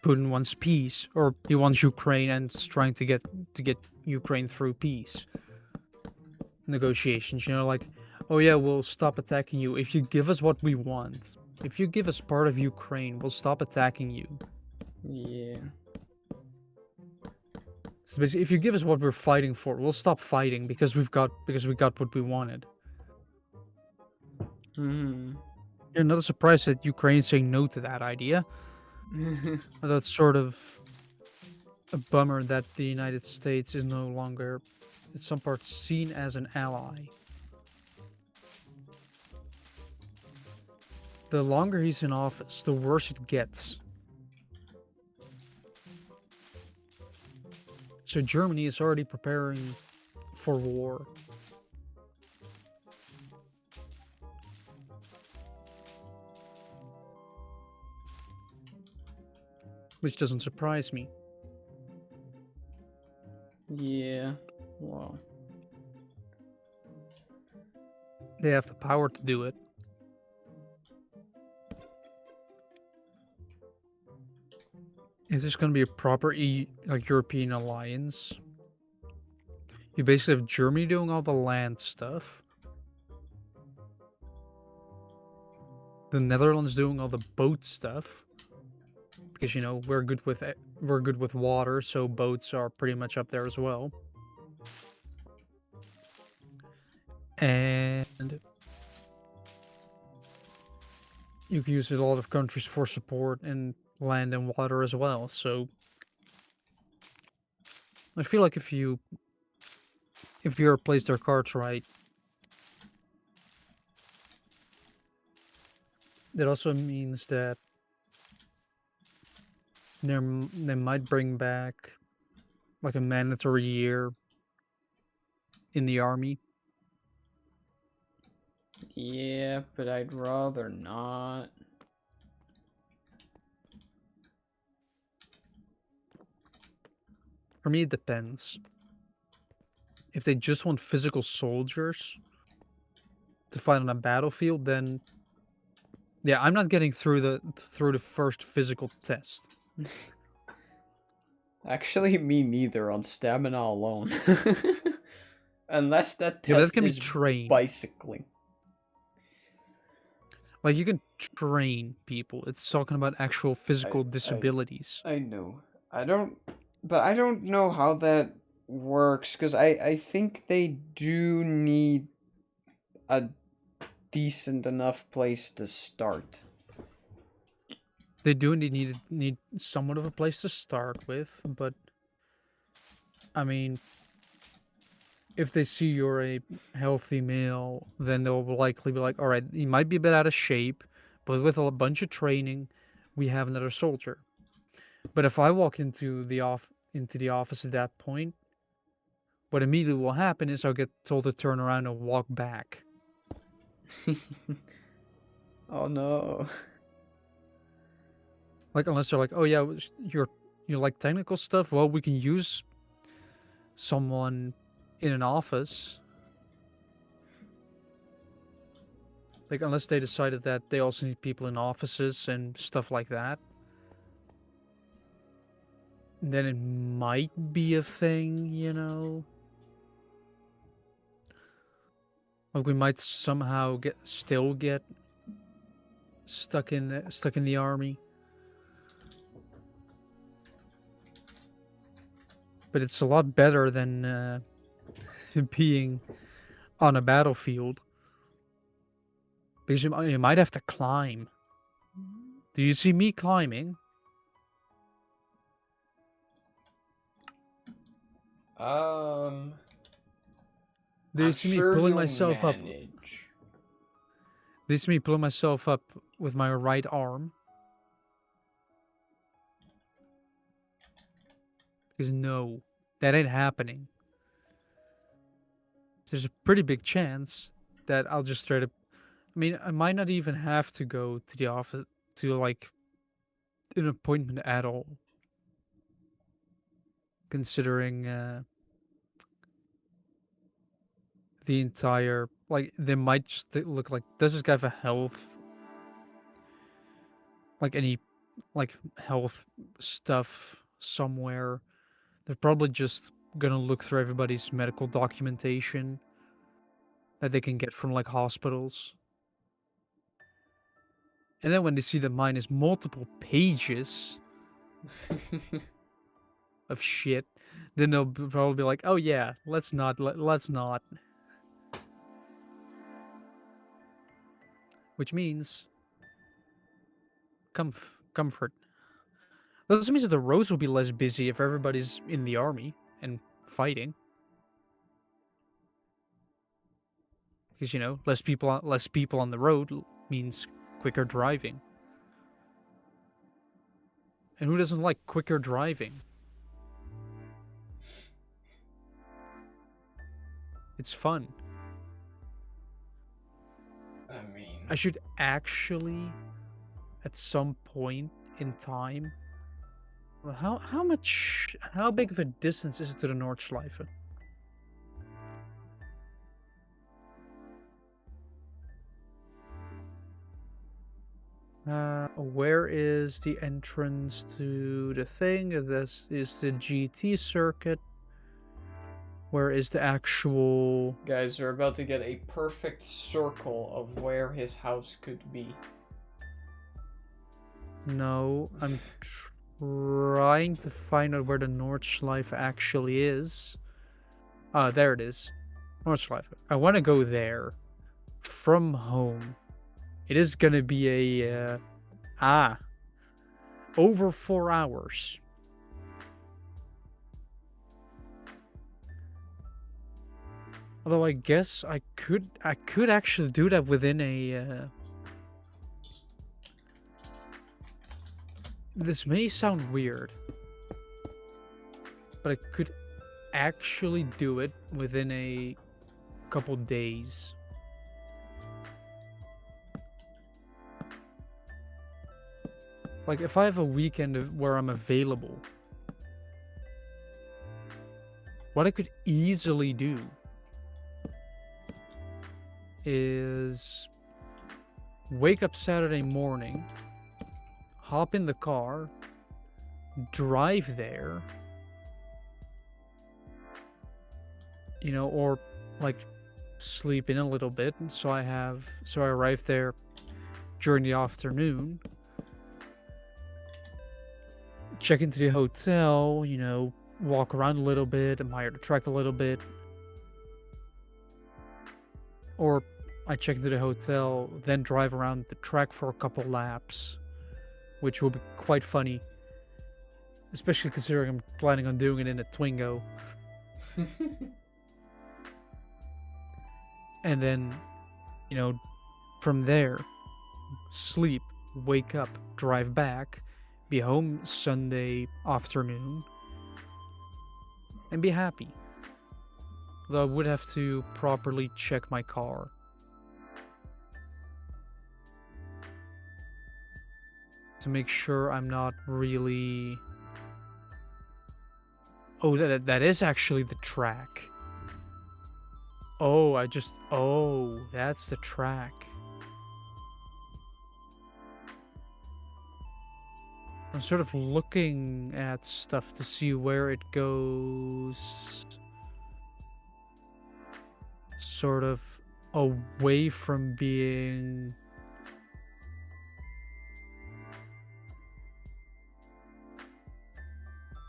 Putin wants peace, or he wants Ukraine and is trying to get Ukraine through peace negotiations. Like, oh yeah, we'll stop attacking you if you give us what we want. If you give us part of Ukraine, we'll stop attacking you. Yeah. So basically, if you give us what we're fighting for, we'll stop fighting because we got what we wanted. Hmm. You're not surprised that Ukraine's saying no to that idea. That's sort of a bummer that the United States is no longer, in some parts, seen as an ally. The longer he's in office, the worse it gets. So Germany is already preparing for war. Which doesn't surprise me. Yeah. Wow. They have the power to do it. If there's going to be a proper European alliance, you basically have Germany doing all the land stuff, the Netherlands doing all the boat stuff, because we're good with water, so boats are pretty much up there as well. And you can use a lot of countries for support in land and water as well. So I feel like if Europe plays their cards right, that also means that they might bring back like a mandatory year in the army. Yeah, but I'd rather not. For me, it depends. If they just want physical soldiers to fight on a battlefield, then yeah, I'm not getting through the first physical test. Actually, me neither on stamina alone. Unless that Yeah, but that test can be is trained. bicycling. Like you can train people. It's talking about actual physical I disabilities. I know. I don't, but I don't know how that works because I think they do need a decent enough place to start. They do need somewhat of a place to start with, but I mean, if they see you're a healthy male, then they'll likely be like, all right, he might be a bit out of shape, but with a bunch of training, we have another soldier. But if I walk into the office at that point, what immediately will happen is I'll get told to turn around and walk back. Oh no. Like unless they're like, oh yeah, you like technical stuff. Well, we can use someone in an office. Like unless they decided that they also need people in offices and stuff like that, then it might be a thing. Like we might somehow still get stuck in the army. But it's a lot better than being on a battlefield. Because you might have to climb. Do you see me climbing? Do you I'm see me sure pulling you'll myself up? manage. Do you see me pulling myself up with my right arm? Because no, that ain't happening. There's a pretty big chance that I'll just straight up. I mean, I might not even have to go to the office to like an appointment at all, considering the entire like they might just look like, does this guy have a health, like any like health stuff somewhere? They're probably just gonna look through everybody's medical documentation that they can get from like hospitals. And then when they see that mine is multiple pages of shit, then they'll probably be like, "Oh yeah, let's not, let's not." Which means comfort. That means that the roads will be less busy if everybody's in the army and fighting, because less people on the road means quicker driving. And who doesn't like quicker driving? It's fun. I mean, I should actually, at some point in time, well, how big of a distance is it to the Nordschleife? Where is the entrance to the thing? This is the GT circuit. Where is the actual... guys, we're about to get a perfect circle of where his house could be. No, I'm trying to find out where the Nordschleife actually is. Ah, there it is. Nordschleife. I want to go there from home. It is gonna be a over 4 hours. Although I guess I could actually do that within a this may sound weird, but I could actually do it within a couple days. Like, if I have a weekend where I'm available, what I could easily do is wake up Saturday morning, hop in the car, drive there, or like sleep in a little bit, so I arrive there during the afternoon, check into the hotel, walk around a little bit, admire the track a little bit. Or I check into the hotel, then drive around the track for a couple laps, which will be quite funny, especially considering I'm planning on doing it in a Twingo. And then, from there, sleep, wake up, drive back, be home Sunday afternoon, and be happy. Though I would have to properly check my car. To make sure I'm not really... Oh, that is actually the track. Oh, that's the track. I'm sort of looking at stuff to see where it goes. Sort of away from being...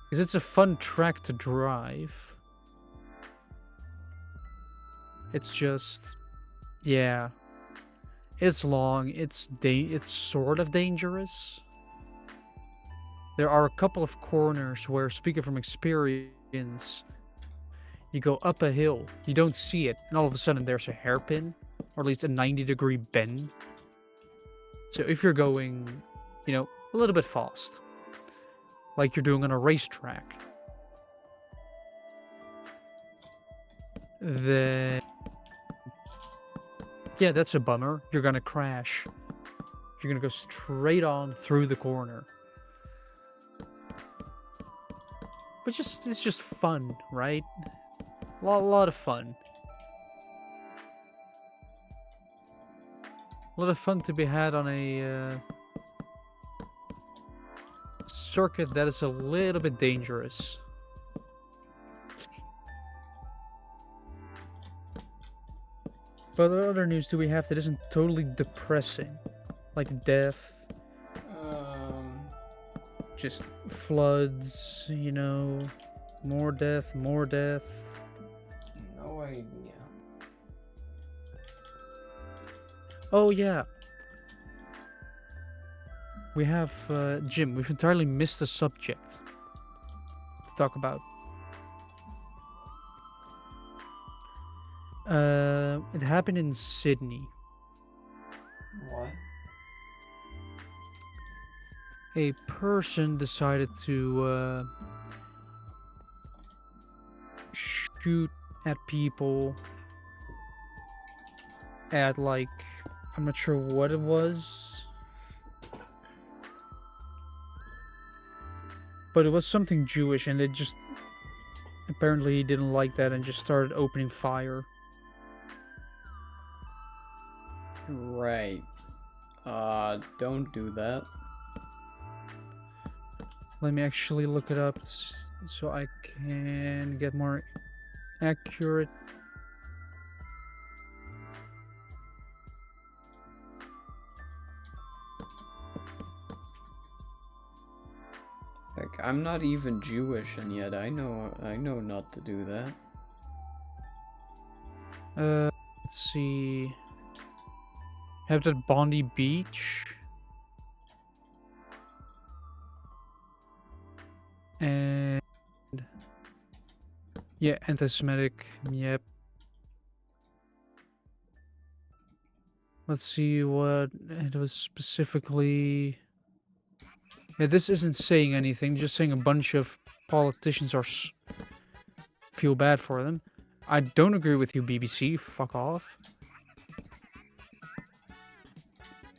Because it's a fun track to drive. It's just, yeah, it's long. It's sort of dangerous. There are a couple of corners where, speaking from experience, you go up a hill, you don't see it, and all of a sudden there's a hairpin, or at least a 90-degree bend. So if you're going, a little bit fast, like you're doing on a racetrack, then yeah, that's a bummer. You're gonna crash. You're gonna go straight on through the corner. But it's just fun, right? A lot of fun. A lot of fun to be had on a circuit that is a little bit dangerous. But what other news do we have that isn't totally depressing? Like death, just floods, more death, more death. No idea. Oh yeah. We have, Jim, we've entirely missed a subject to talk about. It happened in Sydney. What? A person decided to shoot at people at, like, I'm not sure what it was, but it was something Jewish, and it just apparently he didn't like that and just started opening fire. Right. Don't do that. Let me actually look it up so I can get more accurate. Like, I'm not even Jewish, and yet I know not to do that. Let's see. Have that Bondi Beach. And yeah, anti-Semitic. Yep. Let's see what it was specifically. Yeah, this isn't saying anything. Just saying a bunch of politicians feel bad for them. I don't agree with you, BBC. Fuck off.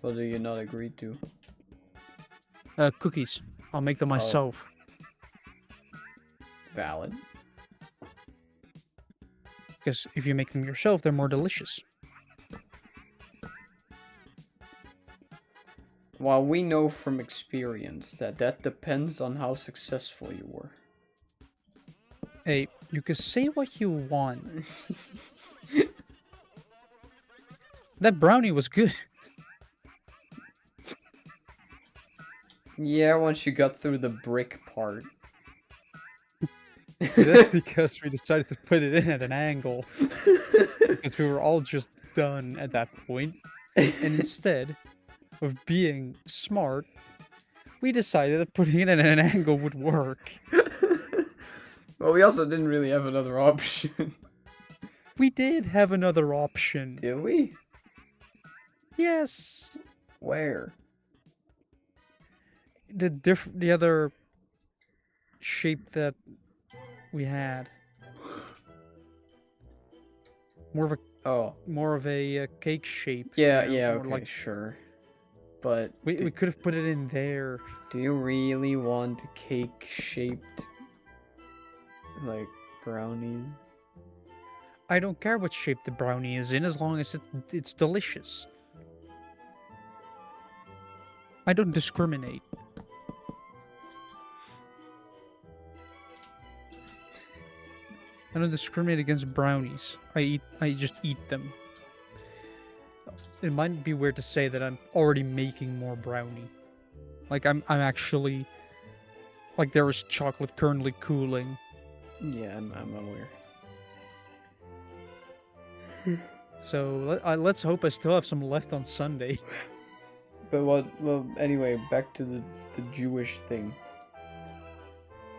What do you not agree to? Cookies. I'll make them myself. Valid. Because if you make them yourself, they're more delicious. Well, we know from experience that depends on how successful you were. Hey, you can say what you want. That brownie was good. Yeah, once you got through the brick part. That's because we decided to put it in at an angle. Because we were all just done at that point. And instead of being smart, we decided that putting it at an angle would work. Well, we also didn't really have another option. We did have another option. Did we? Yes. Where? The other shape that we had. More of a cake shape. Yeah, you know, yeah, or okay, like, sure. But we could have put it in there. do you really want cake-shaped, like, brownies? I don't care what shape the brownie is in, as long as it's delicious. I don't discriminate. I don't discriminate against brownies. I just eat them. It might be weird to say that I'm already making more brownie. Like I'm actually, like, there is chocolate currently cooling. Yeah, I'm aware. So let's hope I still have some left on Sunday. But what? Well, anyway, back to the Jewish thing.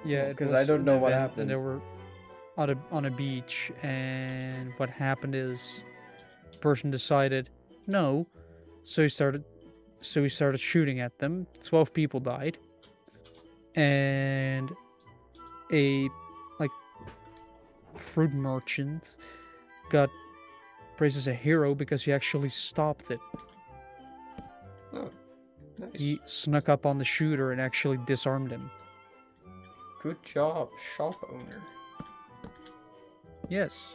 Yeah, Because it I was don't an know what event, happened. and they were on a beach, and what happened is, the person decided no, so he started shooting at them. 12 people died, and a like fruit merchant got praised as a hero because he actually stopped it. Oh, nice. He snuck up on the shooter and actually disarmed him. Good job, shop owner. Yes.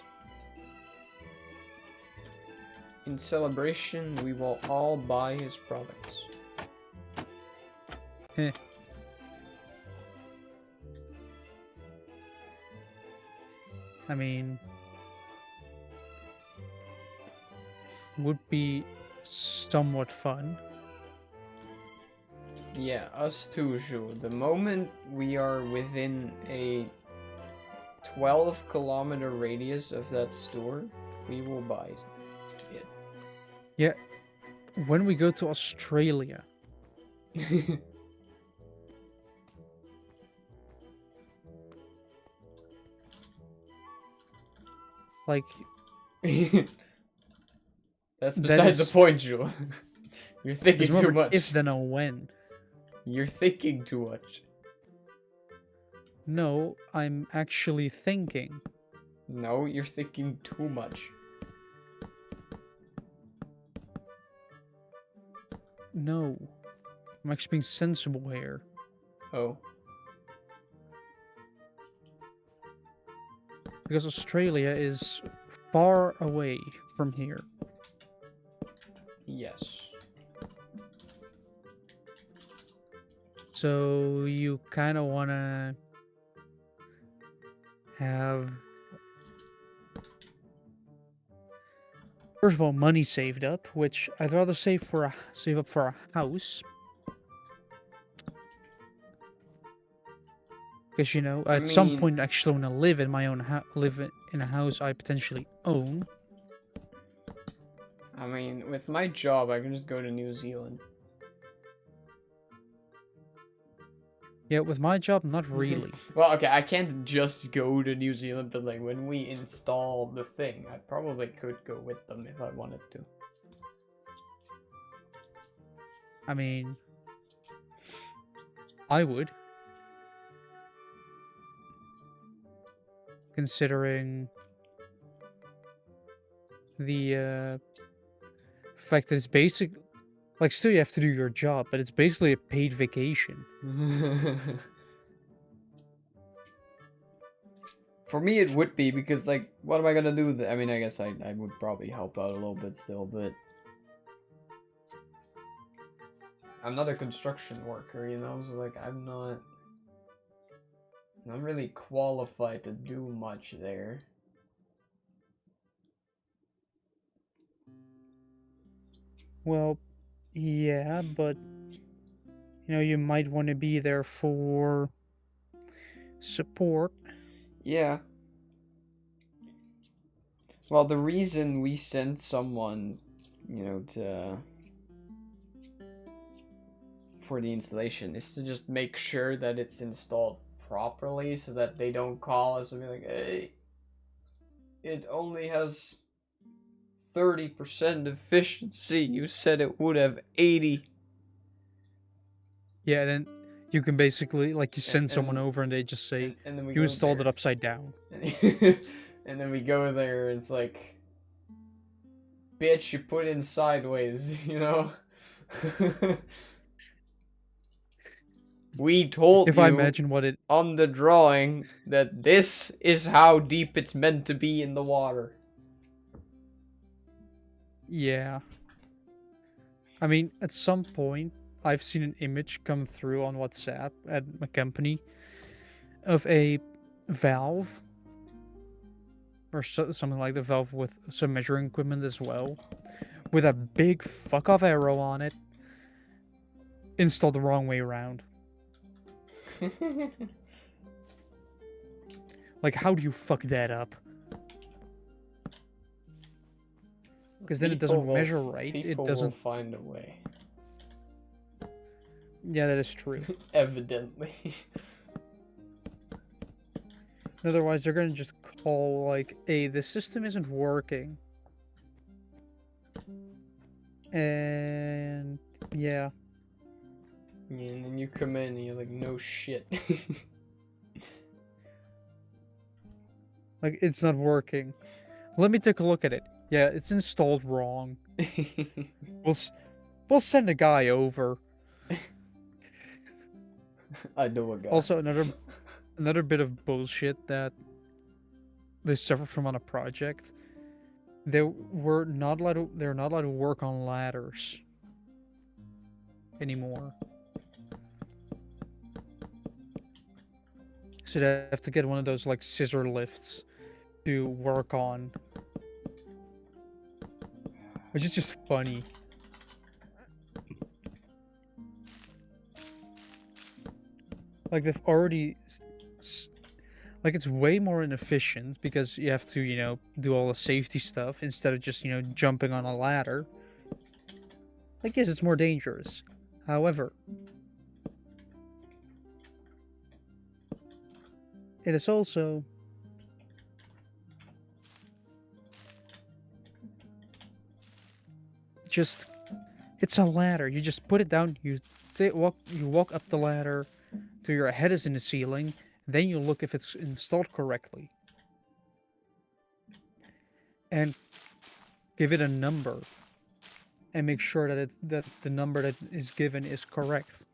In celebration, we will all buy his products. Heh. I mean, would be somewhat fun. Yeah, us too, Zhu. The moment we are within a 12-kilometer radius of that store, we will buy it. Yeah, when we go to Australia, like That's That besides the is- point, Zhu. You're thinking there's more too of an much. if than a when. You're thinking too much. No, I'm actually thinking. No, you're thinking too much. No, I'm actually being sensible here. Oh. Because Australia is far away from here. Yes. So you kind of want to have, first of all, money saved up, which I'd rather save up for a house. Because at some mean- point, I actually want to live in my own live in a house I potentially own. I mean, with my job, I can just go to New Zealand. Yeah, with my job, not really. Well, okay, I can't just go to New Zealand, but like when we install the thing, I probably could go with them if I wanted to. I mean, I would. Considering the fact that it's basic, like, still you have to do your job, but it's basically a paid vacation. For me, it would be because, like, what am I gonna do? I mean, I guess I would probably help out a little bit still, but I'm not a construction worker, you know. So like, I'm not really qualified to do much there. Well, yeah, but you might want to be there for support. Yeah. Well, the reason we sent someone, for the installation is to just make sure that it's installed properly so that they don't call us and be like, hey, it only has 30% efficiency. You said it would have 80. Yeah, then you can basically, like, you send someone and- over and they just say, And then we you go installed it there. upside down. And then we go there and it's like, bitch, you put it in sideways, you know? We told If you I imagine what it, on the drawing that this is how deep it's meant to be in the water. yeah. I mean, at some point, I've seen an image come through on WhatsApp at my company of a valve or something like the valve with some measuring equipment as well, with a big fuck off arrow on it, installed the wrong way around. Like, how do you fuck that up? Because then it People doesn't will measure right. It People will doesn't. find a way. Yeah, that is true. Evidently. Otherwise, they're gonna just call like, "Hey, the system isn't working," and yeah, Yeah, and then you come in and you're like, no shit. like it's not working. Let me take a look at it. Yeah, it's installed wrong. We'll we'll send a guy over. I know a guy. Also, another bit of bullshit that they suffered from on a project. They're not allowed to work on ladders anymore. So they have to get one of those like scissor lifts to work on. Which is just funny. Like they've already like it's way more inefficient because you have to, do all the safety stuff instead of just, jumping on a ladder. Like yes, it's more dangerous. However, it is also just it's a ladder. You just put it down, you walk up the ladder till your head is in the ceiling, then you look if it's installed correctly. And give it a number and make sure that the number that is given is correct.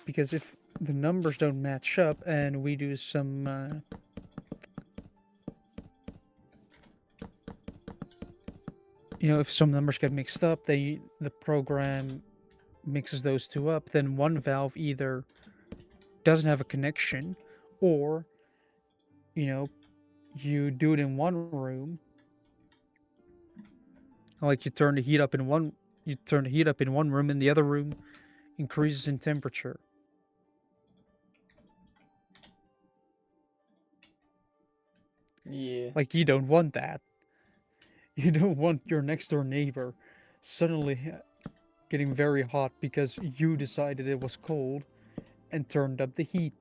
Because if the numbers don't match up and we do some if some numbers get mixed up, the program mixes those two up, then one valve either doesn't have a connection, or you do it in one room, like you turn the heat up in one room, and the other room increases in temperature. Yeah. Like you don't want that. You don't want your next door neighbor suddenly getting very hot because you decided it was cold and turned up the heat.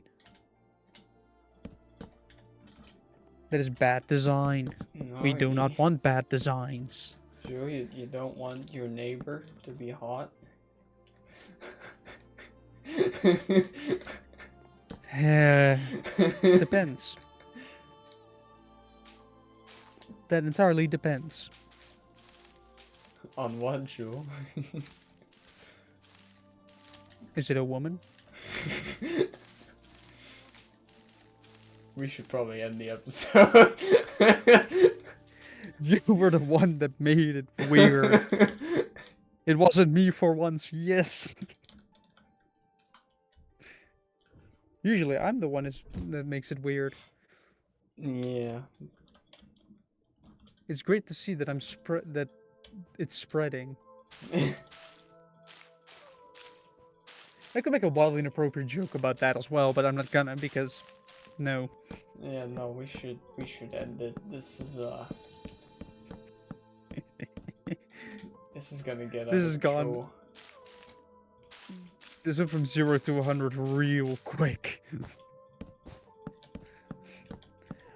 That is bad design. No, We do not want bad designs. Sure, you don't want your neighbor to be hot? Depends. That entirely depends. On what, Joe? Is it a woman? We should probably end the episode. You were the one that made it weird. It wasn't me for once, yes. Usually I'm the one that makes it weird. Yeah. It's great to see that that it's spreading. I could make a wildly inappropriate joke about that as well, but I'm not gonna because no. Yeah, no, we should end it. This is this is gonna get out of control. This went from 0 to 100 real quick.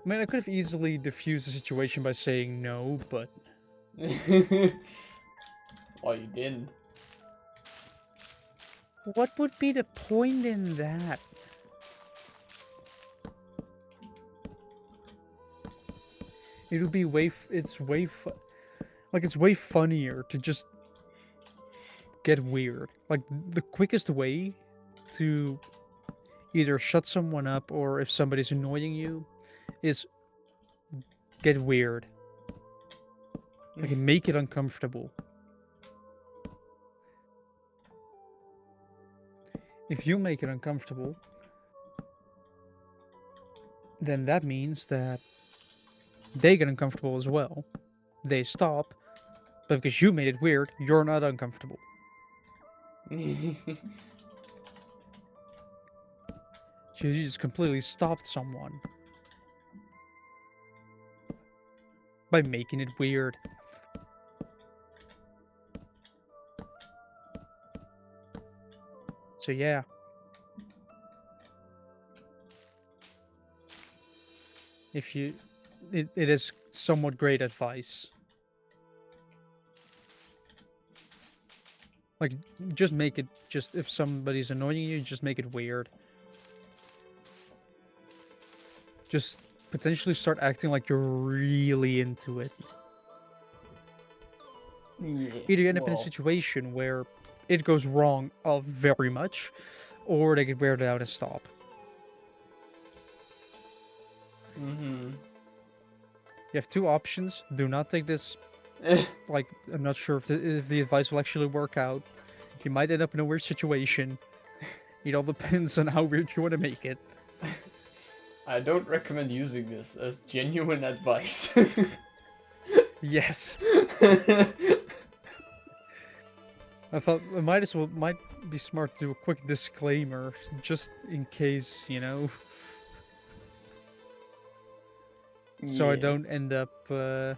I mean, I could have easily diffused the situation by saying no, but... Well, you didn't. What would be the point in that? It would be it's way funnier to just get weird. Like, the quickest way to either shut someone up or if somebody's annoying you is get weird. Like, make it uncomfortable. If you make it uncomfortable, then that means that they get uncomfortable as well. They stop, but because you made it weird, you're not uncomfortable. You just completely stopped someone by making it weird. So yeah. If you... it is somewhat great advice. Like, just make it... just if somebody's annoying you, just make it weird. Just potentially start acting like you're really into it. Yeah. Either you end up in a situation where it goes wrong very much, or they get weirded out and stop. Mm-hmm. You have two options. Do not take this... like, I'm not sure if the advice will actually work out. You might end up in a weird situation. It all depends on how weird you want to make it. I don't recommend using this as genuine advice. Yes. I thought it might be smart to do a quick disclaimer, just in case, you know. So I don't end up, you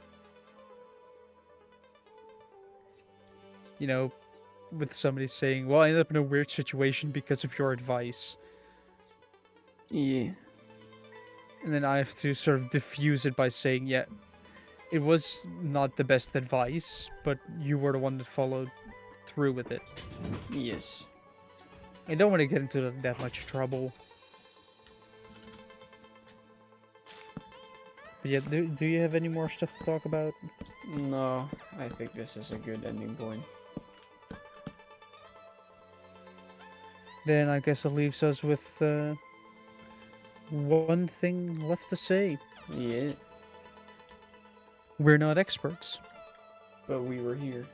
know, with somebody saying, well, I ended up in a weird situation because of your advice. Yeah. And then I have to sort of diffuse it by saying, yeah, it was not the best advice, but you were the one that followed through with it. Yes. I don't want to get into that much trouble. But yeah, do you have any more stuff to talk about? No, I think this is a good ending point. Then I guess it leaves us with one thing left to say. Yeah. We're not experts. But we were here.